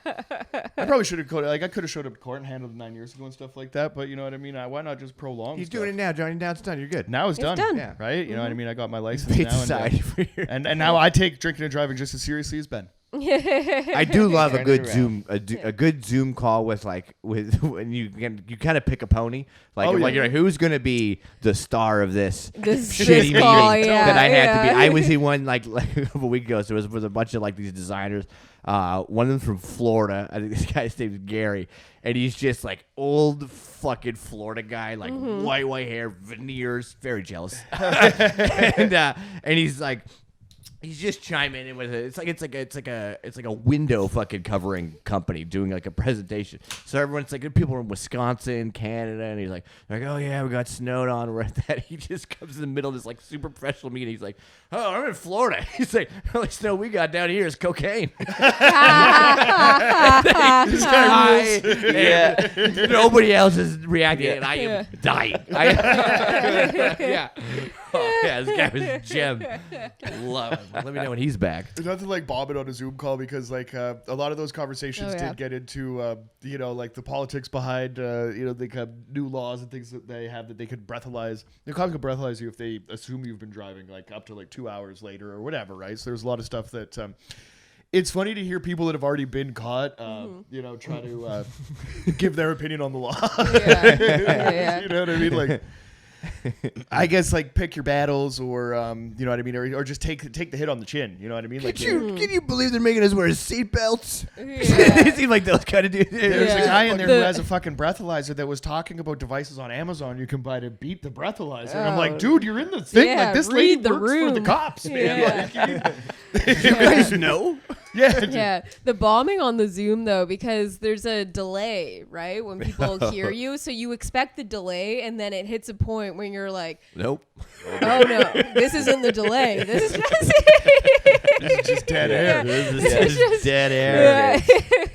I probably should have I could have showed up to court and handled it 9 years ago and stuff like that. But you know what I mean? Why not just prolong? He's stuff? doing it now, Johnny. Now it's done. You're good. Now it's done. done. Yeah. Right? You know what I mean? I got my license Paid now. society for your. And now I take drinking and driving just as seriously as Ben. I do love a Turn good it Zoom a good Zoom call with when you kind of pick a pony like Oh, like yeah. you're like, who's gonna be the star of this This shitty call, meeting yeah, that I had to be. yeah. I was in one like a couple weeks ago. So it was a bunch of like these designers. One of them from Florida. I think this guy's name is Gary, and he's just like old fucking Florida guy, like white hair, veneers, very jealous, and he's like. He's just chiming in with it. It's like a window fucking covering company doing like a presentation. So everyone's like people from Wisconsin, Canada, and he's like, oh yeah, we got snowed on. We're at that. He just comes in the middle of this like super professional meeting. He's like, oh, I'm in Florida. He's like, the only snow we got down here is cocaine. This guy rules. Yeah. Nobody else is reacting, and I am dying. Yeah. Oh, yeah, this guy was Jim. Love him. Let me know when he's back. There's nothing like bombing on a Zoom call because like a lot of those conversations did get into like the politics behind the new laws and things that they have that they could breathalyze. The cops could breathalyze you if they assume you've been driving like up to like 2 hours later or whatever, right? So there's a lot of stuff that it's funny to hear people that have already been caught, try to give their opinion on the law. Yeah. You know what I mean? Like, I guess like pick your battles, or you know what I mean, or just take the hit on the chin. You know what I mean? Like, can you believe they're making us wear seatbelts? It seems like those kind of dudes. There's a guy in there who has a fucking breathalyzer that was talking about devices on Amazon you can buy to beat the breathalyzer. And I'm like, dude, you're in the thing. Yeah, like this lady the works room. for the cops, man. Yeah. Like, you guys know? Yeah. The bombing on the Zoom though, because there's a delay, right? When people hear you, so you expect the delay, and then it hits a point when you're like, nope. Oh no, this isn't the delay. This is just dead air. This is just dead air.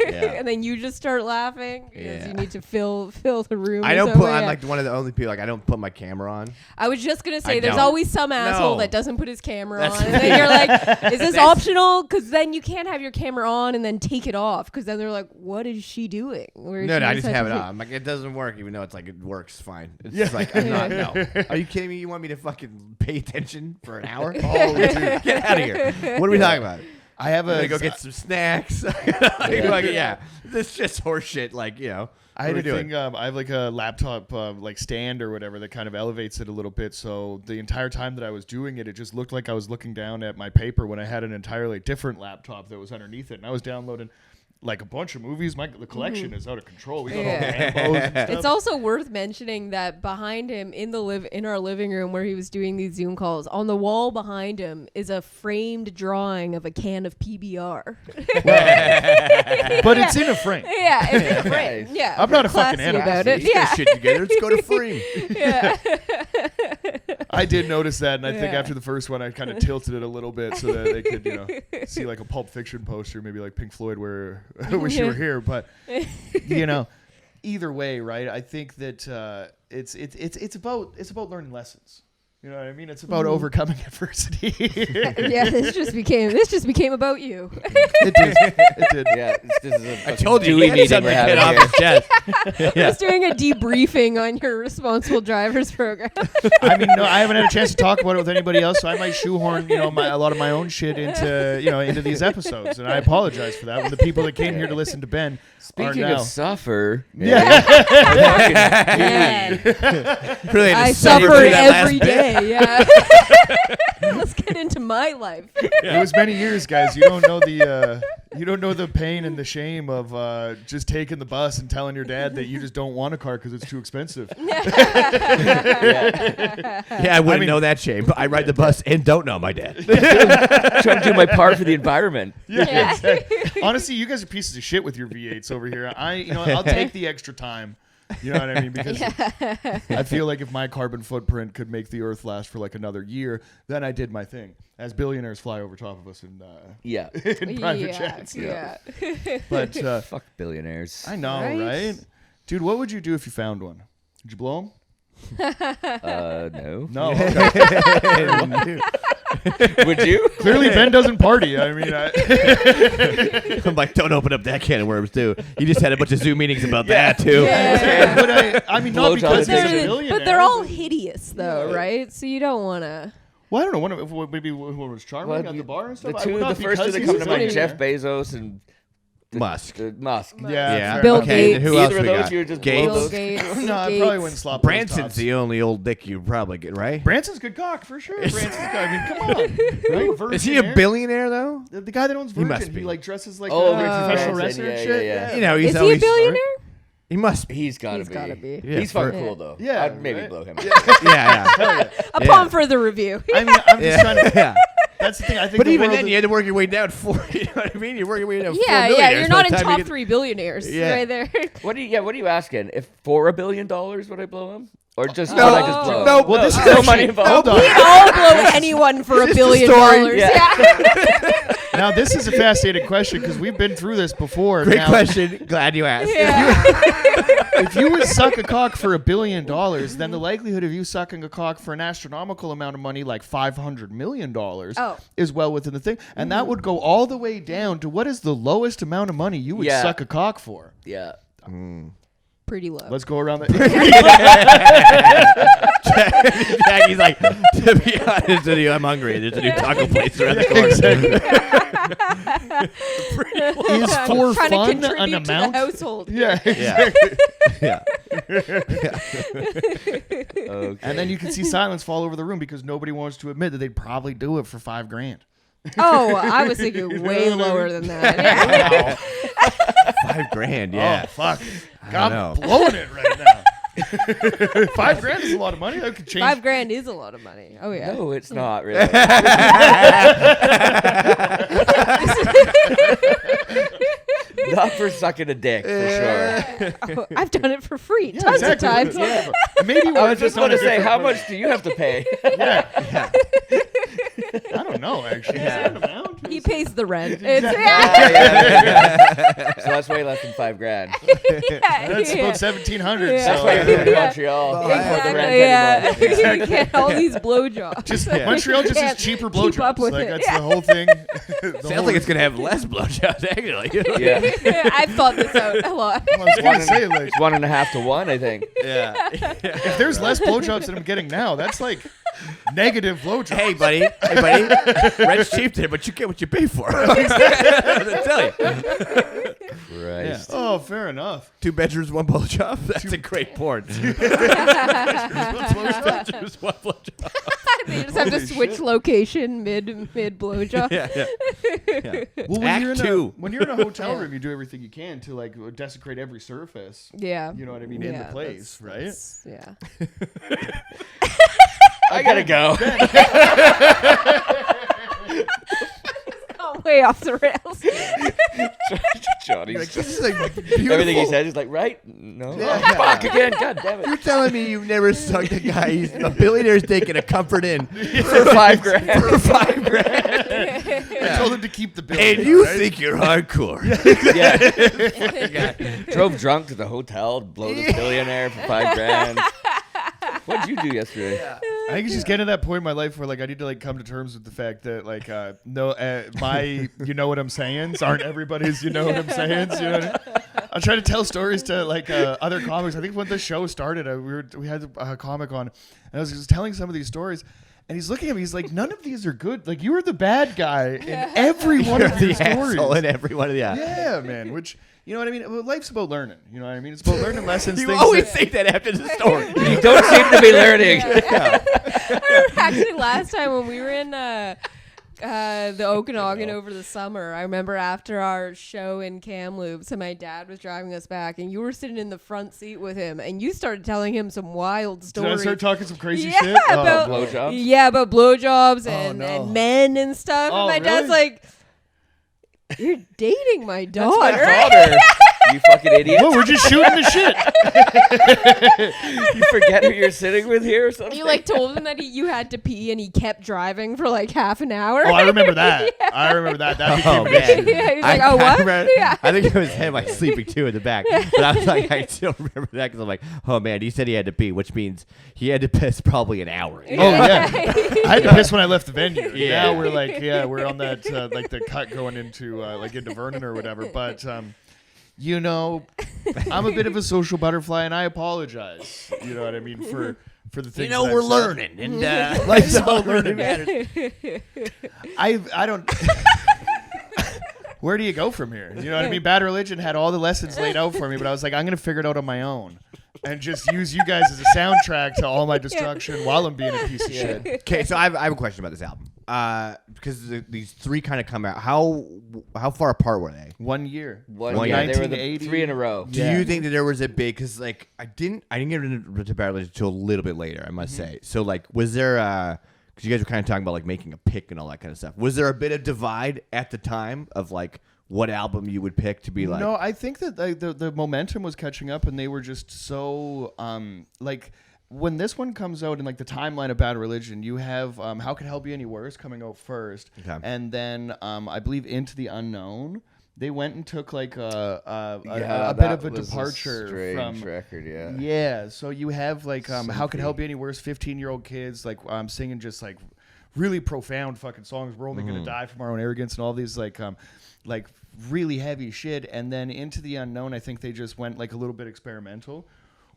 Yeah. And then you just start laughing because you need to fill the room. I don't put. I'm like one of the only people. Like I don't put my camera on. I was just gonna say, I there's don't. always some asshole that doesn't put his camera That's on, and then you're like, "Is this optional?" Because then you can't have your camera on and then take it off. Because then they're like, "What is she doing?" No, I just have it on. I'm like, it doesn't work, even though it's like it works fine. It's just like I'm not. No, are you kidding me? You want me to fucking pay attention for an hour? Oh, get out of here! What are we talking about? I have a go get some snacks. This just horse shit. Like I had a thing. I have like a laptop like stand or whatever that kind of elevates it a little bit. So the entire time that I was doing it, it just looked like I was looking down at my paper when I had an entirely different laptop that was underneath it, and I was downloading like a bunch of movies. The collection is out of control. We got all the Rambos and stuff. It's also worth mentioning that behind him in our living room where he was doing these Zoom calls, on the wall behind him is a framed drawing of a can of PBR. But it's in a frame. Yeah, it's in a frame. Yeah, I'm not a fucking animal. about it. Yeah, shit together. Let's go to frame. Yeah. I did notice that, and I think after the first one, I kind of tilted it a little bit so that they could, see like a Pulp Fiction poster, maybe like Pink Floyd, where I wish you were here. But either way, right? I think that it's about learning lessons. You know what I mean? It's about overcoming adversity. Yeah, this just became about you. It did. Yeah, this is I told you, Dewey meeting we're having off his chest. Just doing a debriefing on your responsible drivers program. I mean, no, I haven't had a chance to talk about it with anybody else, so I might shoehorn, a lot of my own shit into these episodes, and I apologize for that. When the people that came here to listen to Ben Speaking are now. of suffer, Really I suffer every day. Yeah. Let's get into my life. It was many years, guys. You don't know the pain and the shame of just taking the bus and telling your dad that you just don't want a car because it's too expensive. I wouldn't know that shame, but I ride the bus and don't know my dad. trying to do my part for the environment. Yeah. Exactly. Honestly, you guys are pieces of shit with your V8s over here. I'll take the extra time. You know what I mean? Because I feel like if my carbon footprint could make the Earth last for like another year, then I did my thing. As billionaires fly over top of us in private jets. Yeah. But fuck billionaires. I know, right? Dude, what would you do if you found one? Would you blow them? No. No. Okay. Would you? Clearly, Ben doesn't party. I mean, I'm like, don't open up that can of worms, too. You just had a bunch of Zoom meetings about that, too. Yeah. But I mean, not because he's a billionaire. But they're all hideous, though, right? So you don't want to. Well, I don't know. Maybe one was charming at the bar and stuff. The first two that come to mind, Jeff Bezos and Musk. Musk. Yeah. Bill Gates. Who else Either of we those got? you just Bill Gates. No, I probably wouldn't slop Branson's the only old dick you probably get, right? Branson's good cock, for sure. Branson's good. I mean, come on. Right? Virgin Is he a Air? billionaire, though? The guy that owns Virgin. He must be. He like dresses like Oh, a professional Branson, wrestler and shit. yeah. You know, Is he a billionaire? He must be. He's gotta He's gotta be. Yeah, He's fucking cool though. Yeah, I'd maybe right? blow him. Yeah. Upon further review. I mean, I'm just trying to. Yeah. That's the thing. I think. But even then, you had to work your way down 4. You know what I mean? You're working your way down 4 millionaires. You're not in by the time top you 3 billionaires right there. What are you asking? If for $1 billion would I blow him? Or just No. would I just blow him? No, well, this is no actually- money involved. Hold on. We'd all blow anyone for $1 billion. story. Yeah. Now this is a fascinating question because we've been through this before. Great Now, question. Glad you asked. If you would suck a cock for $1 billion, then the likelihood of you sucking a cock for an astronomical amount of money, like $500 million, is well within the thing. And that would go all the way down to what is the lowest amount of money you would suck a cock for? Yeah. Pretty low. Let's go around the. Jackie's like, to be honest with you, I'm hungry. There's a new taco place around the corner. Is for trying fun to an contribute to amount? the household. Yeah. Yeah. Okay. And then you can see silence fall over the room because nobody wants to admit that they'd probably do it for $5,000. Oh, I was thinking way lower than that. Yeah. $5,000. Yeah. Oh, fuck. don't I'm know. blowing it right now. $5,000 is a lot of money. That could change. $5,000 is a lot of money. Oh yeah. No, it's not really. Not for sucking a dick, for sure. Oh, I've done it for free tons of times. Yeah. Maybe I was just going to say, how much do you have to pay? Yeah. I don't know, actually. Is that an amount? He pays the rent. It's, So that's way less than $5,000. That's about 1,700. Yeah. That's So why you live in Montreal. You can't afford the rent anymore. You get all these blowjobs. just Montreal just has cheaper keep up blowjobs. with Like it. that's the whole thing. Sounds like it's going to have less blowjobs, actually. Yeah. I've thought this out a lot. I was gonna say, like, It's 1.5 to 1, I think. Yeah. if there's less blowjobs than I'm getting now, that's like negative blowjobs. Hey, buddy. Rent's cheap there, but you get what you pay for. I tell you. Christ. Oh, fair enough. 2 bedrooms, 1 blowjob. That's a great porn. 2 bedrooms, 1 blowjob. They just have to Holy switch shit. location mid blowjob. Yeah. Well, Act two. when you're in a hotel room, you do everything you can to like desecrate every surface. Yeah. You know what I mean? In the place, right? Yeah. I gotta go. Oh, way off the rails. Johnny's Like, just, this is like beautiful. everything he said is like, right? No. Yeah. Oh, fuck again. God damn You're it. telling me you've never sucked a guy, he's a billionaire's dick in a comfort inn For $5,000. for $5,000. I told him to keep the bill. And you think you're hardcore. Yeah. Drove drunk to the hotel, blow the billionaire for $5,000. What'd you do yesterday? I think it's just getting to that point in my life where like I need to like come to terms with the fact that like my you know what I'm sayings aren't everybody's you know what I'm sayings. You know what I mean? I try to tell stories to like other comics. I think when the show started, we had a comic on, and I was just telling some of these stories. And he's looking at me. He's like, "None of these are good. Like, you were the bad guy in every one of these stories." In every one of the Yeah, man. Which you know what I mean. Well, life's about learning. You know what I mean. It's about learning lessons. You things always that- say that after the story. You don't seem to be learning. Actually, last time when we were in the Okanagan over the summer, I remember after our show in Kamloops, and my dad was driving us back, and you were sitting in the front seat with him, and you started telling him some wild Did I stories. start talking some crazy Yeah, shit? about- Blowjobs? Yeah, about blowjobs and, no. and men and stuff. Oh, and my dad's really? like, "You're dating my That's daughter." my daughter. You fucking idiot. Whoa, we're just shooting the shit. You forget who you're sitting with here or something? You like told him that you had to pee, and he kept driving for like half an hour. Oh, I remember that. I remember that. That became Oh, an man. issue. Yeah, he's like, "Oh, what?" Yeah. I think it was him like sleeping too in the back. But I was like, I still remember that because I'm like, oh man, he said he had to pee, which means he had to piss probably an hour. Oh yeah, I had to piss when I left the venue. Yeah. Now we're like, we're on that like the cut going into like into Vernon or whatever. But you know, I'm a bit of a social butterfly, and I apologize. You know what I mean for the things. You know, that we're I've said. learning, and Life's about learning, man. I don't. Where do you go from here? You know what I mean? Bad Religion had all the lessons laid out for me, but I was like, I'm gonna figure it out on my own, and just use you guys as a soundtrack to all my destruction while I'm being a piece of shit. Okay, so I have a question about this album. Because these 3 kind of come out. How far apart were they? 1 year. One, One yeah, year. they were the 1980. 3 in a row. Do you think that there was a big? Because like I didn't get into Bad Religion until a little bit later, I must say. So like, was there? because you guys were kind of talking about like making a pick and all that kind of stuff. Was there a bit of divide at the time of like what album you would pick to be like? No, I think that the momentum was catching up, and they were just so like when this one comes out in like the timeline of Bad Religion, you have How Could Hell Be Any Worse coming out first, and then I believe Into the Unknown. They went and took like a bit of a departure from record, yeah. So you have like How Could Hell Be Any Worse? 15-year-old kids like singing just like really profound fucking songs. We're only gonna die from our own arrogance and all these like really heavy shit. And then Into the Unknown, I think they just went like a little bit experimental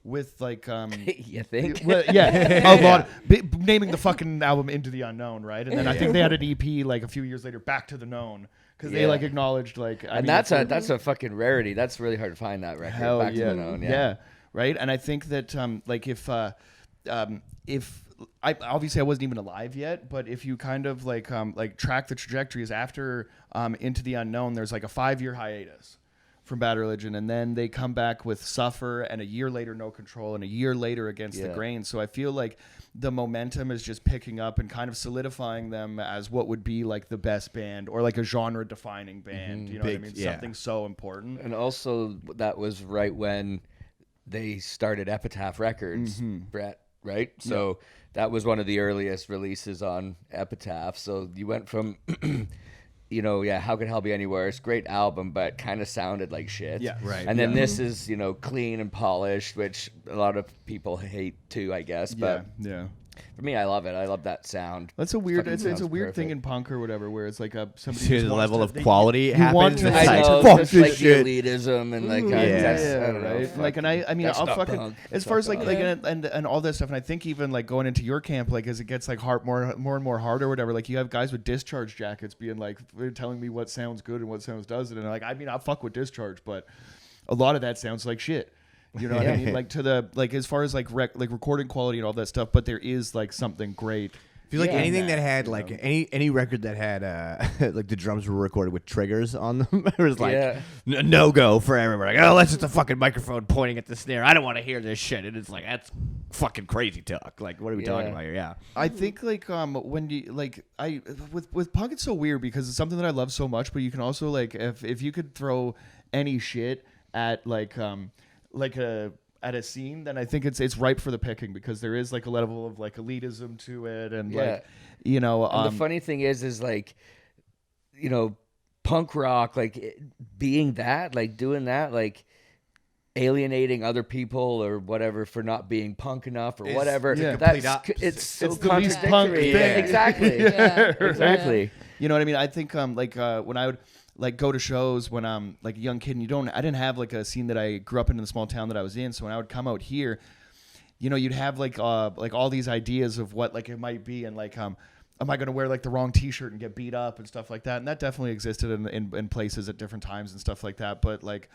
with like you think? Well, yeah, a lot. Naming the fucking album Into the Unknown, right? And then I think they had an EP like a few years later, Back to the Known. Because they like acknowledged like, I mean, that's a fucking rarity. That's really hard to find that record. Hell Back yeah. to the Known, yeah, right. And I think that like if I obviously I wasn't even alive yet, but if you kind of like track the trajectories after Into the Unknown, there's like a 5-year hiatus from Bad Religion, and then they come back with Suffer, and a year later No Control, and a year later Against the Grain. So I feel like the momentum is just picking up and kind of solidifying them as what would be like the best band or like a genre defining band. You know what I mean? Something so important. And also that was right when they started Epitaph Records, Brett, right? So that was one of the earliest releases on Epitaph. So you went from How Could Hell Be Any Worse? Great album, but kind of sounded like shit. Yeah, right. And then this is, clean and polished, which a lot of people hate too, I guess. But yeah. For me, I love it. I love that sound. That's a weird. It's a weird thing in punk or whatever, where it's like somebody. See the level of quality happens. I know, fuck just this like shit. the elitism and like I don't know, right? Like, and I mean, I'll fucking punk. as far as like and all that stuff, and I think even like going into your camp, like as it gets like more and more hard or whatever, like you have guys with Discharge jackets being like telling me what sounds good and what sounds doesn't, and like I mean, I fuck with Discharge, but a lot of that sounds like shit. You know what I mean? Like to the like as far as like recording quality and all that stuff, but there is like something great. I feel like anything that had like any record that had like the drums were recorded with triggers on them, it was like no go for everyone. Like, oh, that's just a fucking microphone pointing at the snare. I don't want to hear this shit. And it's like that's fucking crazy talk. Like, what are we talking about here? Yeah, I think like when you like with punk, it's so weird because it's something that I love so much, but you can also like if you could throw any shit at at a scene, then I think it's ripe for the picking because there is like a level of like elitism to it, and like And the funny thing is like, punk rock, like being that, like doing that, like alienating other people or whatever for not being punk enough or whatever. It's so contradictory. Exactly. Exactly. You know what I mean? I think when I would like go to shows when I'm like a young kid, and I didn't have like a scene that I grew up in the small town that I was in. So when I would come out here, you'd have like all these ideas of what like it might be, and like am I going to wear like the wrong T-shirt and get beat up and stuff like that? And that definitely existed in places at different times and stuff like that. But like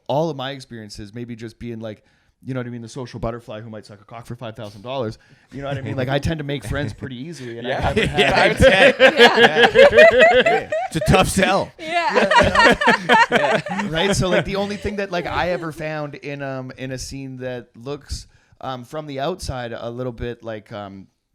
all of my experiences, maybe just being like, you know what I mean, the social butterfly who might suck a cock for $5,000. You know what I mean? Like I tend to make friends pretty easily, and it's a tough sell. Right. So like the only thing that like I ever found in a scene that looks from the outside a little bit like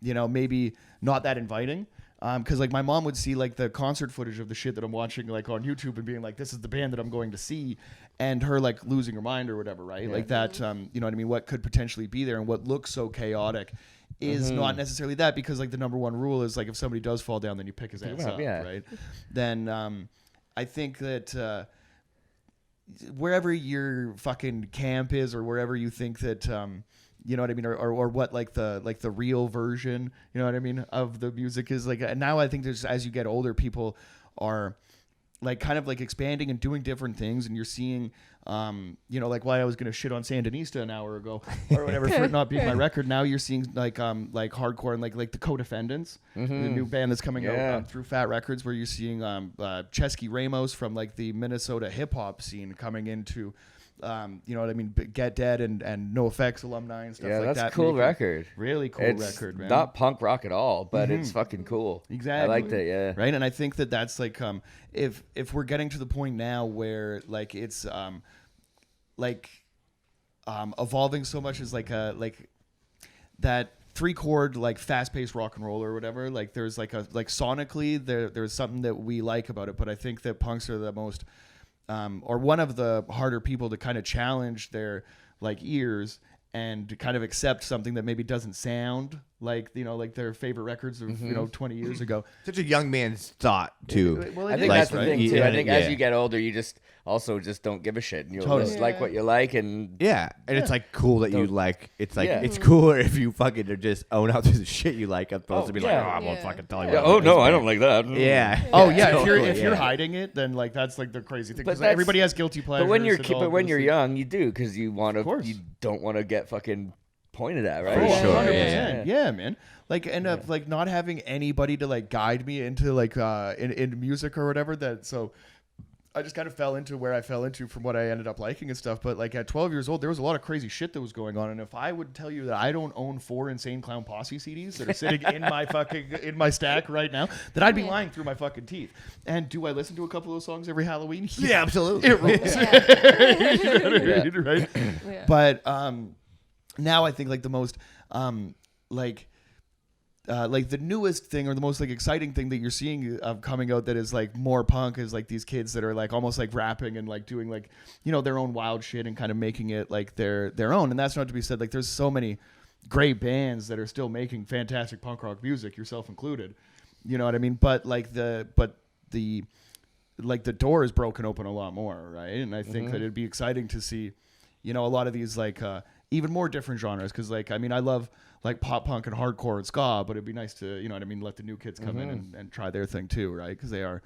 maybe not that inviting. Because like my mom would see like the concert footage of the shit that I'm watching like on YouTube and being like, this is the band that I'm going to see, and her like losing her mind or whatever, right? Like that, you know what I mean? What could potentially be there and what looks so chaotic is not necessarily that, because like the number one rule is like if somebody does fall down, then you pick his ass up, right? Then I think that wherever your fucking camp is, or wherever you think that you know what I mean, or what like the real version, you know what I mean, of the music is like. And now I think there's, as you get older, people are like kind of like expanding and doing different things, and you're seeing like why I was gonna shit on Sandinista an hour ago or whatever for it not being my record. Now you're seeing like hardcore and like the Co-Defendants, the new band that's coming out through Fat Records, where you're seeing Chesky Ramos from like the Minnesota hip hop scene coming into you know what I mean, Get Dead and NoFX alumni and stuff like that. Yeah, that's a cool record. Really cool record, man. Not punk rock at all, but it's fucking cool. Exactly. I liked it, yeah. Right, and I think that's like if we're getting to the point now where like it's evolving so much as like that 3-chord like fast-paced rock and roll or whatever. Like there's like sonically there's something that we like about it, but I think that punks are the most or one of the harder people to kind of challenge their like ears and to kind of accept something that maybe doesn't sound like, you know, like their favorite records of, you know, 20 years ago. Such a young man's thought too. Well, I think that's the thing too. I think as you get older, you just don't give a shit. And you'll just like what you like, and it's like cool that you like. It's like it's cooler if you fucking just own up to the shit you like, as opposed to be like, I won't fucking tell you. Oh no, I don't like that. Yeah. Oh yeah. If you're hiding it, then like that's like the crazy thing. Because everybody has guilty pleasures. But when you're young, you do, because you want to. You don't want to get fucking pointed at, right? For sure. 100%. Yeah, man. Like, end up like not having anybody to like guide me into like in music or whatever. That so I just kind of fell into where I fell into from what I ended up liking and stuff. But like at 12 years old, there was a lot of crazy shit that was going on. And if I would tell you that I don't own 4 Insane Clown Posse CDs that are sitting in my stack right now, that I'd be lying through my fucking teeth. And do I listen to a couple of those songs every Halloween? Yeah, absolutely. It rules. You know what I mean? Right? Yeah. But now I think like the most like the newest thing or the most like exciting thing that you're seeing coming out that is like more punk is like these kids that are like almost like rapping and like doing like, you know, their own wild shit and kind of making it like their own. And that's not to be said, like there's so many great bands that are still making fantastic punk rock music, yourself included. You know what I mean? But like the door is broken open a lot more, right? And I think that it'd be exciting to see, you know, a lot of these like even more different genres, because like I mean I love like pop punk and hardcore and ska, but it'd be nice to, you know what I mean, let the new kids come in and try their thing too, right? Because they are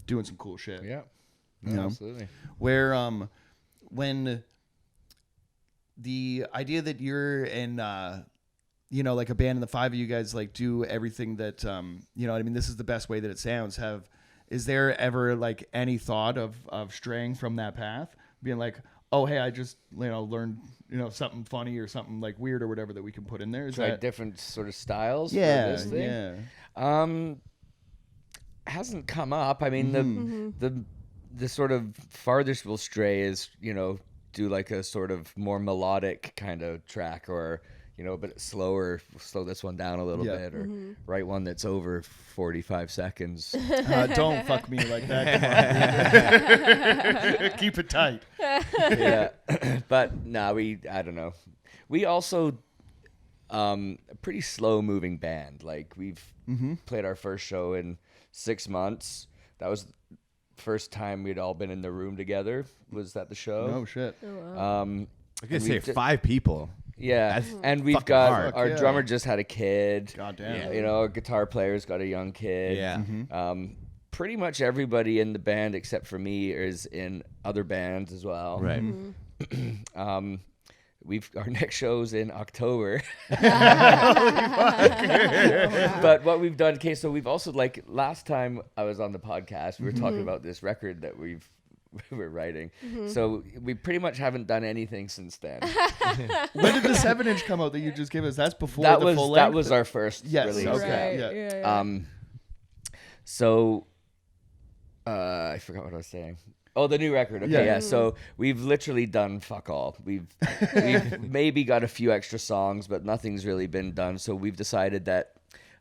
doing some cool shit. Yeah, you know? Absolutely. Where when the idea that you're in you know, like a band and the 5 of you guys like do everything that you know what I mean, this is the best way that it sounds, is there ever like any thought of straying from that path, being like, oh hey, I just, you know, learned, you know, something funny or something like weird or whatever that we can put in there? Is Try that different sort of styles for yeah, this thing? yeah. Hasn't come up. I mean, the sort of farthest we'll stray is, you know, do like a sort of more melodic kind of track, or, you know, a bit slower, slow this one down a little bit, or write one that's over 45 seconds. Don't fuck me like that. Keep it tight. Yeah. But no, I don't know. We also, a pretty slow moving band. Like we've played our first show in 6 months. That was the first time we'd all been in the room together, was at the show. No shit. Oh, wow. I was gonna say 5 people. Yeah, That's and we've fucking got hard. our Yeah. drummer just had a kid. Goddamn. You know, our guitar player's got a young kid. Yeah. Pretty much everybody in the band except for me is in other bands as well. Right. Our next show's in October. But what we've done, so we've also, like, last time I was on the podcast, we were talking about this record that we're writing. So we pretty much haven't done anything since then. When did the 7-inch come out that you just gave us? That's before the full length? That was our first Yes, release. okay. Right. Yeah. Yeah. So I forgot what I was saying. Oh, the new record. Okay, yeah. So we've literally done fuck all. We've maybe got a few extra songs, but nothing's really been done. So we've decided that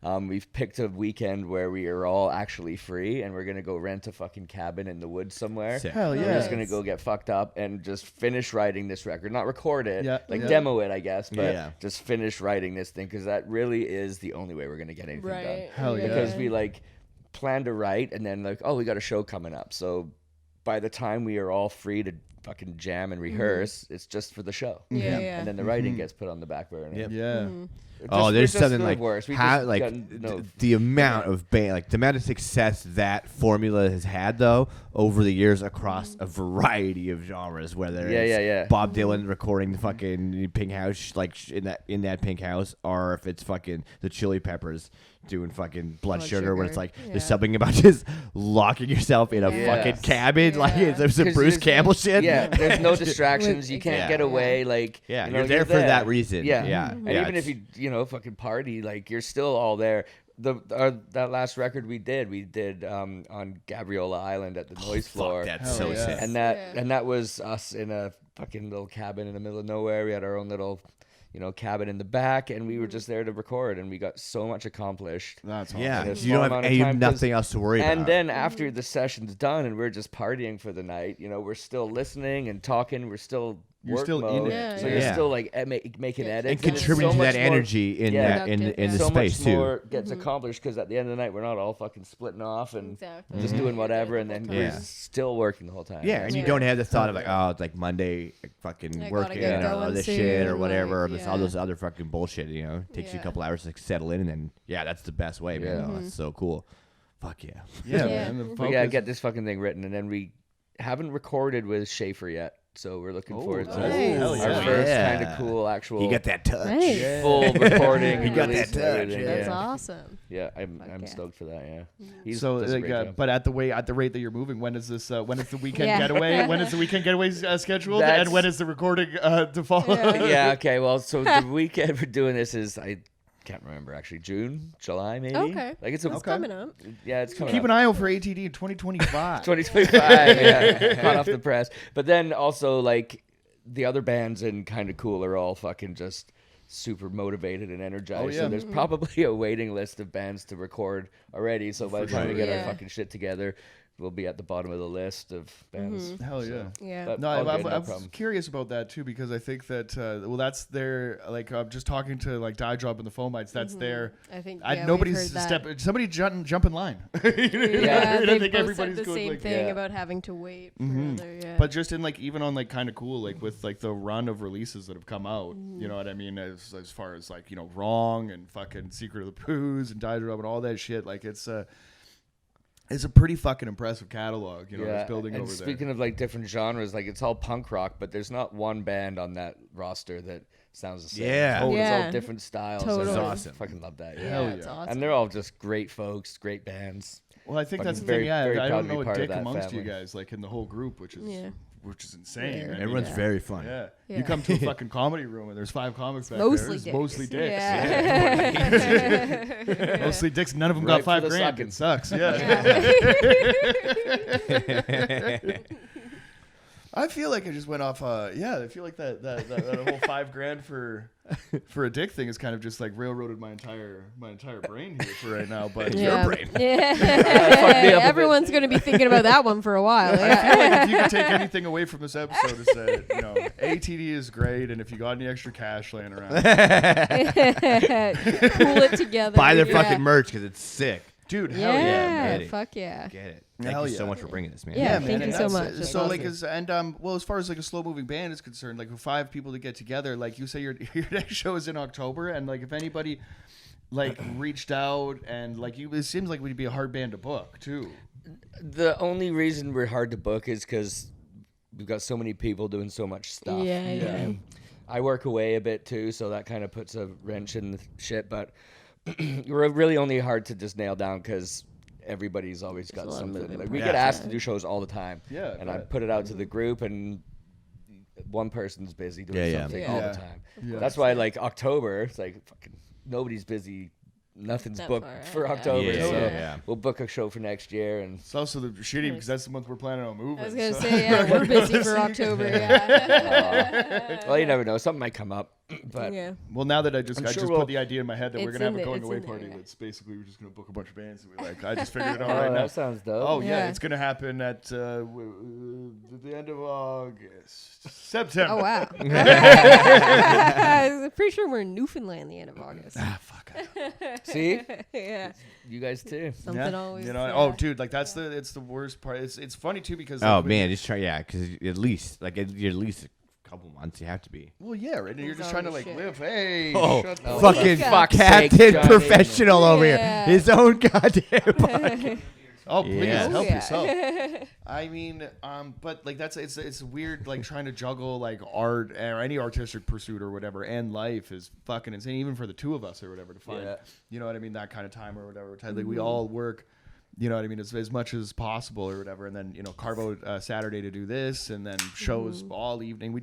we've picked a weekend where we are all actually free, and we're gonna go rent a fucking cabin in the woods somewhere. Sick. Hell We're yeah. just gonna go get fucked up and just finish writing this record. Not record it, demo it, I guess, but just finish writing this thing, because that really is the only way we're gonna get anything done. Right. Hell yeah. Because we like plan to write, and then like, oh, we got a show coming up. So by the time we are all free to fucking jam and rehearse, it's just for the show. Yeah. And then the writing gets put on the back burner. Yep. Yeah. There's something like worse. The amount of band, like the amount of success that formula has had though over the years across a variety of genres, whether it's Bob Dylan recording the fucking Pink House, like in that Pink House, or if it's fucking the Chili Peppers doing fucking Blood Sugar, where it's like there's something about just locking yourself in a fucking cabin, like it's some Bruce Campbell shit. Yeah, there's no distractions. You can't get away. Like, yeah, you know, you're there for that reason. Yeah. And even if you know, fucking party, like you're still all there. That last record we did on Gabriola Island at the Noise Floor. That's so sick. And that was us in a fucking little cabin in the middle of nowhere. We had our own little cabin in the back, and we were just there to record, and we got so much accomplished. That's awesome. Yeah, in a you small don't amount have, of you time, have nothing else to worry about. And then after the session's done and we're just partying for the night, we're still listening and talking. We're still You're work still mode. in it. So Yeah. you're still like making edits and Exactly. contributing so to that much more- energy in that in the so space much too. more gets accomplished because at the end of the night we're not all fucking splitting off and Exactly. just doing whatever, and then Yeah. we're still working the whole time. Yeah, and you Yeah. don't have the thought of like, oh, it's like Monday, fucking I gotta working get or going this soon, shit or like, whatever, or this all yeah. those other fucking bullshit. Takes you a Yeah. couple hours to settle in, and then that's the best way, man. Yeah. Oh, that's so cool. Fuck yeah. Yeah, Yeah. man. The But yeah, focus- get this fucking thing written, and then we haven't recorded with Schaefer yet, so we're looking forward to nice. Hell our yeah. first Yeah. kind of cool actual. You got that touch. Nice. full recording. You and got release that and touch, everything, That's yeah. awesome. Yeah, I'm yeah. stoked for that. Yeah, he's So, does a great job. but at the rate that you're moving, when is this? When is the weekend Yeah. getaway? When is the weekend getaway scheduled? That's- And when is the recording to follow? Yeah. Yeah, okay. Well, so the weekend we're doing this is I can't remember actually, June, July, maybe. Okay. Like it's It's coming up. Yeah, it's coming. Keep up. an eye out for ATD in 2025. 2025. Yeah, hot off the press. But then also like the other bands in Kind of Cool are all fucking just super motivated and energized. Oh, yeah. So there's probably a waiting list of bands to record already. So by the time we get Yeah. our fucking shit together, we'll be at the bottom of the list of bands. Hell yeah. Yeah. But No, all I'm, good, no I'm problem. curious about that too because I think that that's their like I'm just talking to like Die Drop and the Foamites. That's their. I think Nobody's we've heard that. Somebody jump in line. Yeah, I they think both everybody's said the going, same like, thing yeah. about having to wait for other. Yeah. But just in like even on like Kind of Cool, like with like the run of releases that have come out, you know what I mean? As far as like Wrong and fucking Secret of the Poos and Die Drop and all that shit, like it's a pretty fucking impressive catalog, that's building and over speaking there. of like different genres, like it's all punk rock, but there's not one band on that roster that sounds the same. Yeah. It's all Yeah. different styles. Totally. and I That's awesome. Fucking love that. yeah, Hell it's yeah. awesome. And they're all just great folks, great bands. Well, I think fucking that's the very- thing. Yeah, very I proud don't to be know a part of dick that amongst you family. guys, like in the whole group, which is insane. Yeah. man. Everyone's Yeah. very fun. Yeah. Yeah. You come to a fucking comedy room and there's 5 comics back Mostly there. It's dicks. mostly dicks. Yeah. Mostly dicks. None of them Right got for the $5,000. sucking. It sucks. Yeah. I feel like I just went off. I feel like that whole $5,000 for a dick thing is kind of just like railroaded my entire brain here for right now. But Yeah. your brain. Yeah. Everyone's going to be thinking about that one for a while. I feel Yeah. like if you could take anything away from this episode, to say, ATD is great, and if you got any extra cash laying around, Pool it together. Buy their yeah. fucking merch because it's sick. dude, hell yeah, Yeah. Get it. Fuck yeah. Get it. Thank Hell you so yeah. much for bringing this, man. Yeah, man, thank and you so that's- much. That's So like, awesome. as far as like a slow moving band is concerned, like with 5 people to get together, like you say, your next show is in October, and like if anybody like reached out and like it seems like we'd be a hard band to book too. The only reason we're hard to book is because we've got so many people doing so much stuff. Yeah. I work away a bit too, so that kind of puts a wrench in the shit. But we're really only hard to just nail down because everybody's always got a lot of something. moving Like we parts. get asked Yeah. to do shows all the time. Yeah, and I right. put it out to the group, and one person's busy doing Yeah. something Yeah. all Yeah. the time. Yeah. That's why like October, it's like fucking nobody's busy. Nothing's That's booked all right, for yeah. October, Yeah, so yeah. we'll book a show for next year. And It's also the shitty because that's the month we're planning on moving. I was going to so- say, yeah, we're busy for October. Yeah. well, you never know, something might come up. But Yeah. Well, now that I just I'm sure put we'll- the idea in my head that we're It's gonna have in a there, going it's away in there, party. yeah. That's basically we're just gonna book a bunch of bands. And we're like, I just figured it out oh, right now. that sounds dope. Oh yeah, Yeah. it's gonna happen at the end of August, September. Oh, wow. I'm pretty sure we're in Newfoundland the end of August. Ah, fuck. See, Yeah. you guys too. Something always. Oh, dude, like it's the worst part. It's funny too because Oh like, man, just try because at least you're at least a couple months you have to be. Well, yeah, right. And you're He's just on trying to the like shit. live. Hey, Oh, shut the fucking fuck sake, Captain Johnny. Professional over here. Yeah. His own goddamn podcast. Oh, please Yeah. help yeah. yourself. I mean, but like it's weird, like trying to juggle like art or any artistic pursuit or whatever, and life is fucking insane, even for the two of us or whatever to find, Yeah. you know what I mean, that kind of time or whatever. Like we all work, you know what I mean, as much as possible or whatever, and then carve out Saturday to do this, and then shows all evening. We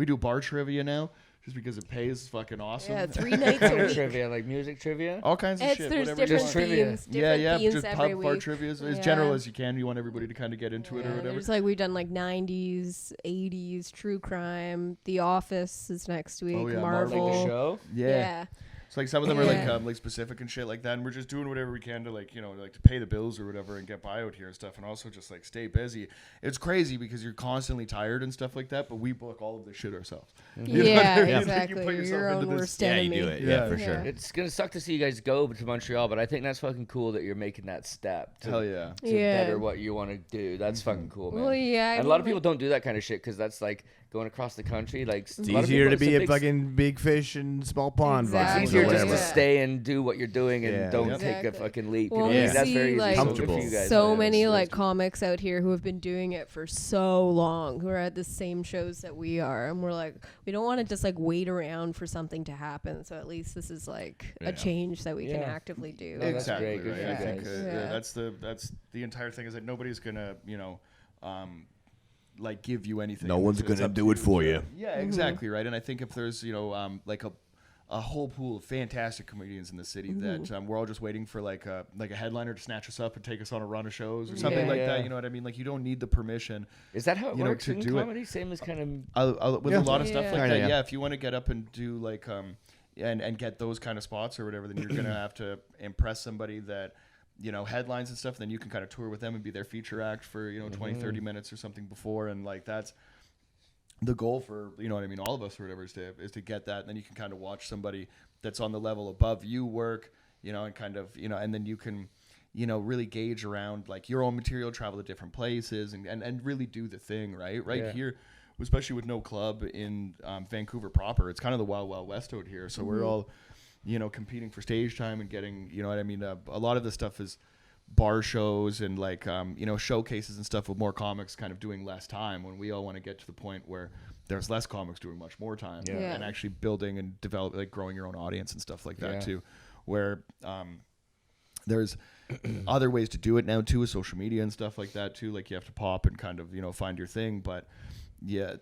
do bar trivia now. just because it pays fucking awesome. Yeah, 3 nights a week. Trivia, like music trivia. All kinds of shit. There's Whatever different you want. trivia. themes. Yeah, Different themes just every pub bar week. trivia as Yeah. general as you can. You want everybody to kind of get into it or whatever. There's like we've done like 90s, 80s, true crime. The Office is next week. Oh, yeah, Marvel. Like a show. Yeah. It's like some of them are Yeah. like specific and shit like that, and we're just doing whatever we can to like to pay the bills or whatever and get by out here and stuff, and also just like stay busy. It's crazy because you're constantly tired and stuff like that, but we book all of this shit ourselves. You know what I Yeah, mean? Like, exactly. you put yourself Your into own this- worst Yeah, you enemy. do it. Yeah. Yeah, for sure. Yeah. It's gonna suck to see you guys go to Montreal, but I think that's fucking cool that you're making that step to, Hell yeah. to Yeah. better what you want to do. That's fucking cool, man. Well, yeah. And a lot of people don't do that kind of shit because that's like going across the country. Like It's a lot of easier people, to be it's a big fucking big fish in small pond. Exactly. It's vibes or easier just whatever. to stay and do what you're doing and Yeah. don't Yep. take a Exactly. fucking leap. Well, you know? we Like, that's see, very easy. like, So good for you guys. so man. many It's like cool. comics out here who have been doing it for so long, who are at the same shows that we are, and we're like, we don't want to just like wait around for something to happen. So at least this is like Yeah. a change that we can Yeah. actively do. No, that's Exactly. great. Good Right. for you I think guys. Yeah. that's the entire thing is that nobody's gonna like give you anything. No one's It's gonna up do to it for you. Yeah, exactly right. And I think if there's like a whole pool of fantastic comedians in the city that we're all just waiting for like a headliner to snatch us up and take us on a run of shows or something Yeah. like Yeah. that. You know what I mean? Like you don't need the permission. Is that how it you know, works to in do it. comedy? Same as kind of. With Yeah. a lot of stuff Yeah. like Kinda, that, yeah. yeah. If you want to get up and do like and get those kind of spots or whatever, then you're gonna have to impress somebody that headlines and stuff. Then you can kind of tour with them and be their feature act for 20, 30 minutes or something before, and like that's the goal for all of us or whatever is to get that. And then you can kind of watch somebody that's on the level above you work, and kind of and then you can really gauge around like your own material, travel to different places, and really do the thing right Yeah. here, especially with no club in Vancouver proper. It's kind of the wild west out here, so we're all competing for stage time and getting a lot of the stuff is bar shows and like showcases and stuff with more comics kind of doing less time, when we all want to get to the point where there's less comics doing much more time. Yeah. Yeah. And actually building and develop, like growing your own audience and stuff like that Yeah. too, where there's other ways to do it now too, with social media and stuff like that too. Like you have to pop and kind of find your thing, but yeah,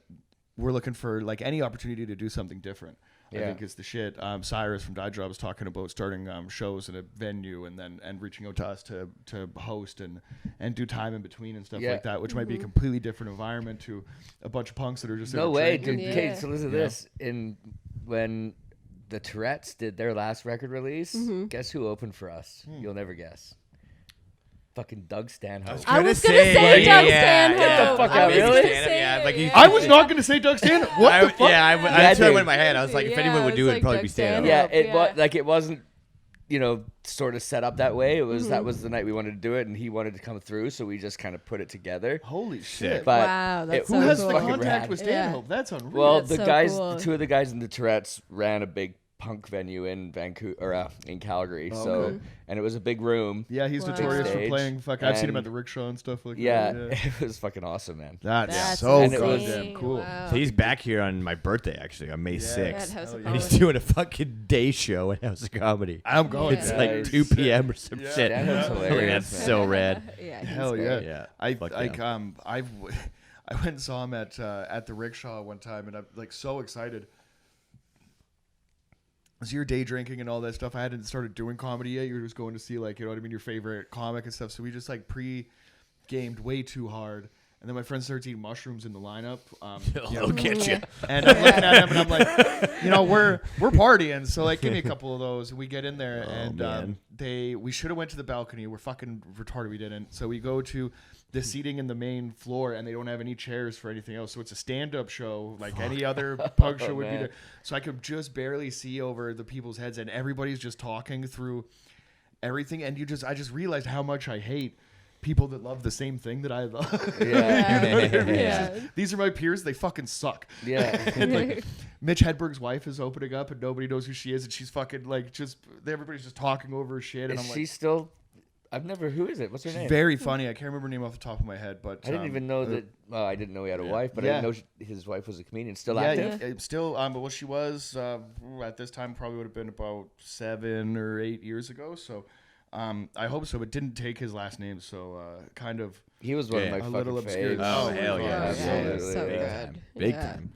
we're looking for like any opportunity to do something different. I Yeah. think is the shit. Cyrus from Dye Job was talking about starting shows in a venue and reaching out to us to host and do time in between and stuff Yeah. like that, which might be a completely different environment to a bunch of punks that are just No there way, drinking. dude. Yeah. Okay, so listen to Yeah. this. When the Tourette's did their last record release, guess who opened for us? You'll never guess. Fucking Doug Stanhope. I was gonna say Doug Stanhope. Get the fuck I out, was really? gonna say Yeah, it, like he's- yeah. I was not going to say Doug Stanhope. What the fuck? That's what dude. went in my head. I was like, if Yeah, anyone would it's do it, like it'd probably Doug be stand Stanhope. Yeah, it Yeah. was like it wasn't, sort of set up that way. It was that was the night we wanted to do it, and he wanted to come through, so we just kind of put it together. Holy shit. But Wow, that's it Who so has cool. the fucking contact rad. with Yeah. Stanhope? That's unreal. Well, That's the so guys, cool. two of the guys in the Tourette's ran a big punk venue in Vancouver or in Calgary. So, and it was a big room. yeah, he's Wow. notorious for Stage, playing fucking. I've seen him and- at the rickshaw and stuff like Yeah, that. it was fucking awesome, man. That's That's so And it was- goddamn cool. Wow. So he's back here on my birthday, actually, on May Yeah. 6th. At House of Hell yeah. And he's Comedy. doing a fucking day show at House of Comedy. I'm going. It's Yeah. like Nice. 2 p.m. or some Yeah. shit. Stanhope's Like, hilarious, that's man. so rad. Yeah, he's Hell great. yeah. Yeah. I Fuck like yeah. I went and saw him at the rickshaw one time, and I'm like so excited. So you're day drinking and all that stuff. I hadn't started doing comedy yet. You were just going to see like your favorite comic and stuff. So we just like pre-gamed way too hard. And then my friend starts eating mushrooms in the lineup. They'll get you. And I'm looking at him and I'm like, we're partying, so like give me a couple of those. And we get in there and man. we should have went to the balcony. We're fucking retarded. We didn't. So we go to the seating in the main floor, and they don't have any chairs for anything else. So it's a stand-up show, like any other punk show would be man. there. So I could just barely see over the people's heads, and everybody's just talking through everything. And I just realized how much I hate people that love the same thing that I love. Yeah. Yeah. These are my peers. They fucking suck. Yeah. And, like, Mitch Hedberg's wife is opening up, and nobody knows who she is, and she's fucking like everybody's just talking over her shit. And Is I'm she like, still? I've never. Who is it? What's her she's name? very funny. I can't remember her name off the top of my head, but I didn't even know that. Well, I didn't know he had a wife, but I Yeah. didn't know his wife was a comedian. Still Yeah, active. still. But what she was at this time probably would have been about 7 or 8 years ago. So. I hope so. It didn't take his last name, so kind of. He was one Yeah. of my A fucking little obscure. faves. Oh, hell yeah. Yeah, Absolutely. it's so Big good. time. Big Yeah. time.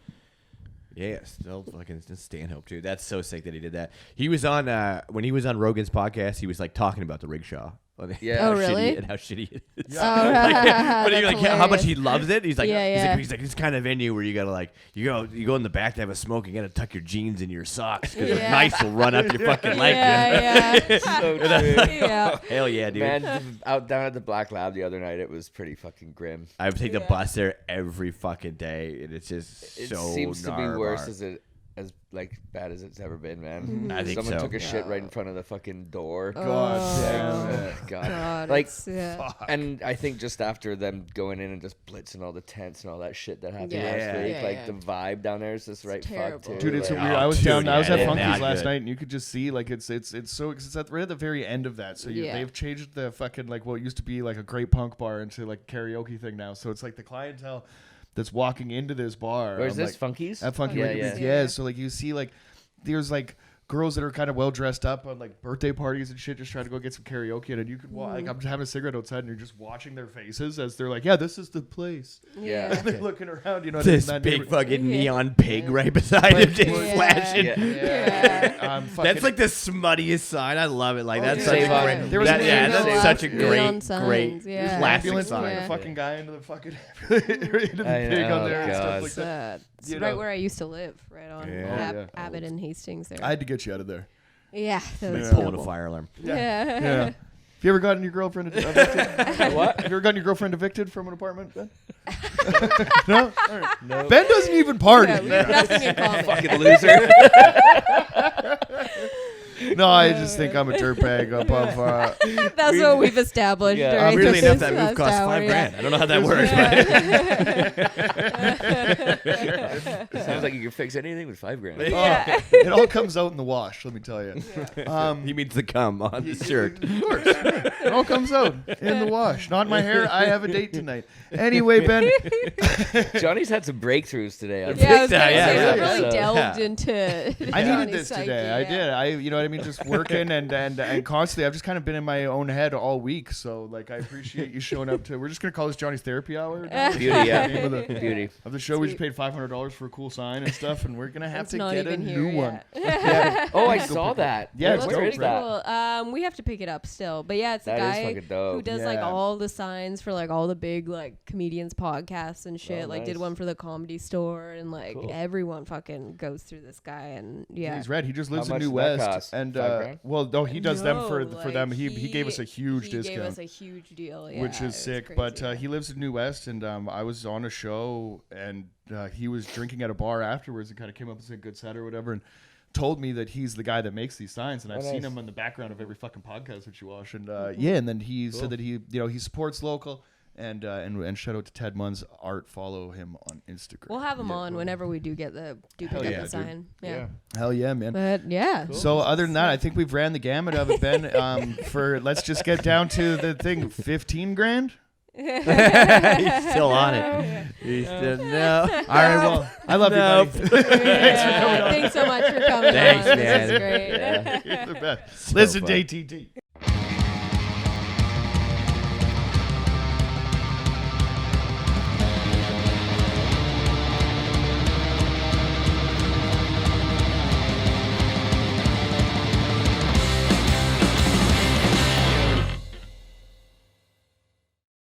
Yeah, still fucking Stanhope too. That's so sick that he did that. He was on when he was on Rogan's podcast. He was like talking about the rickshaw. Yeah. Oh, How shitty- really? and how shitty it is. Yeah. But he That's like how much hilarious. he loves it. He's like, Yeah, he's like it's kind of venue where you gotta like you go in the back to have a smoke. You gotta tuck your jeans in your socks because Yeah. mice will run up your fucking leg. Yeah. So true. Yeah. Hell yeah, dude. Man, out down at the Black Lab the other night, it was pretty fucking grim. I would take the Yeah. bus there every fucking day, and it's just It so. seems to be worse nar-bar. as like bad as it's ever been, man. Mm-hmm. I think Someone so. took a shit right in front of the fucking door. God damn. God. God, Like, it's- yeah. and I think just after them going in and just blitzing all the tents and all that shit that happened Yeah. last week, Yeah, like yeah. the vibe down there is just right terrible. fucked too. Dude, it's so like, weird. Oh, I was dude, down. I was yeah, at yeah, Funky's not last good. night, and you could just see like it's so because it's right at the very end of that. So Yeah. they've changed the fucking like what used to be like a great punk bar into like a karaoke thing now. So it's like the clientele that's walking into this bar. Where's I'm this? like, Funky's? At Funky Yeah, Wicked. yeah. Yeah. So like you see like there's like girls that are kind of well dressed up on like birthday parties and shit, just trying to go get some karaoke, and you could like I'm having a cigarette outside, and you're just watching their faces as they're like, yeah, this is the place. Yeah. And they're looking around, you know. This that big neighborhood. fucking Yeah. neon pig right beside him, just Yeah. flashing. Yeah. Yeah. That's like the smuttiest sign. I love it. Like that's yeah. such a Save on- great. There was that- a yeah, neon that's such a sign. Neon great yeah. classic ambulance sign. throwing Yeah. a fucking guy into the fucking into the I pig know, on there and God. stuff like It's, that. it's You right know. where I used to live, right on Yeah. Yeah. Abbott and Hastings there. I had to get you out of there. yeah, that was Pulling a terrible. fire alarm. Yeah. Yeah. Have you ever gotten your girlfriend evicted? What? Have you ever gotten your girlfriend evicted from an apartment, Ben? No? All right. No. Ben doesn't even party. Yeah, we have nothing in common. Fucking loser. No, I just think I'm a dirtbag up of That's what we've established. Yeah. during Weirdly this enough, that move cost last hour, $5,000. yeah. I don't know how that works, but Sounds like you can fix anything with $5,000. Yeah. it all comes out in the wash, let me tell you. he means the cum on the shirt. Of course. It all comes out in the wash. Not my hair. I have a date tonight. Anyway, Ben. Johnny's had some breakthroughs today. Yeah, I was gonna say, Yeah, I yeah. really So- delved into. I needed Johnny's this psyche, today. I yeah. did. You know what I mean? Just working and constantly. I've just kind of been in my own head all week. So like, I appreciate you showing up to. We're just gonna call this Johnny's therapy hour. Beauty, yeah. Name of the, Beauty. of the show. We just Sweet. paid $500 for a cool sign and stuff, and we're gonna have It's to not get a even new here one. yet. Oh, I saw that. Yeah, It it's looks dope, pretty right? cool. We have to pick it up still, but yeah, it's the That is guy fucking dope. who does like Yeah. all the signs for like all the big like comedians podcasts and shit. Oh, like did nice. one for the Comedy Store, and like Cool. everyone fucking goes through this guy, and yeah, He's red. He just lives How in much New does that West, cost? and $5,000? well, no, he does them for No, them. like, He gave us a huge he discount. gave us a huge deal, yeah, which it is was sick. crazy, But yeah. he lives in New West, and I was on a show, and he was drinking at a bar afterwards, and kind of came up and said good set or whatever, and told me that he's the guy that makes these signs, and I've seen nice. him in the background of every fucking podcast that you watch, and yeah, and then he said that he supports local. And shout out to Ted Munn's art. Follow him on Instagram. We'll have him Yeah, on cool. whenever we do get pick Hell up yeah, the dude. sign. Yeah. Hell yeah, man. But yeah. So other than that, I think we've ran the gamut of it, Ben. For let's just get down to the thing. 15 grand. He's still on it. He's still no. All right. Well, I love Nope. you, buddy. Thanks so much for coming Thanks, on. man. This is great. Yeah. You're the best. So Listen fun. to ATT.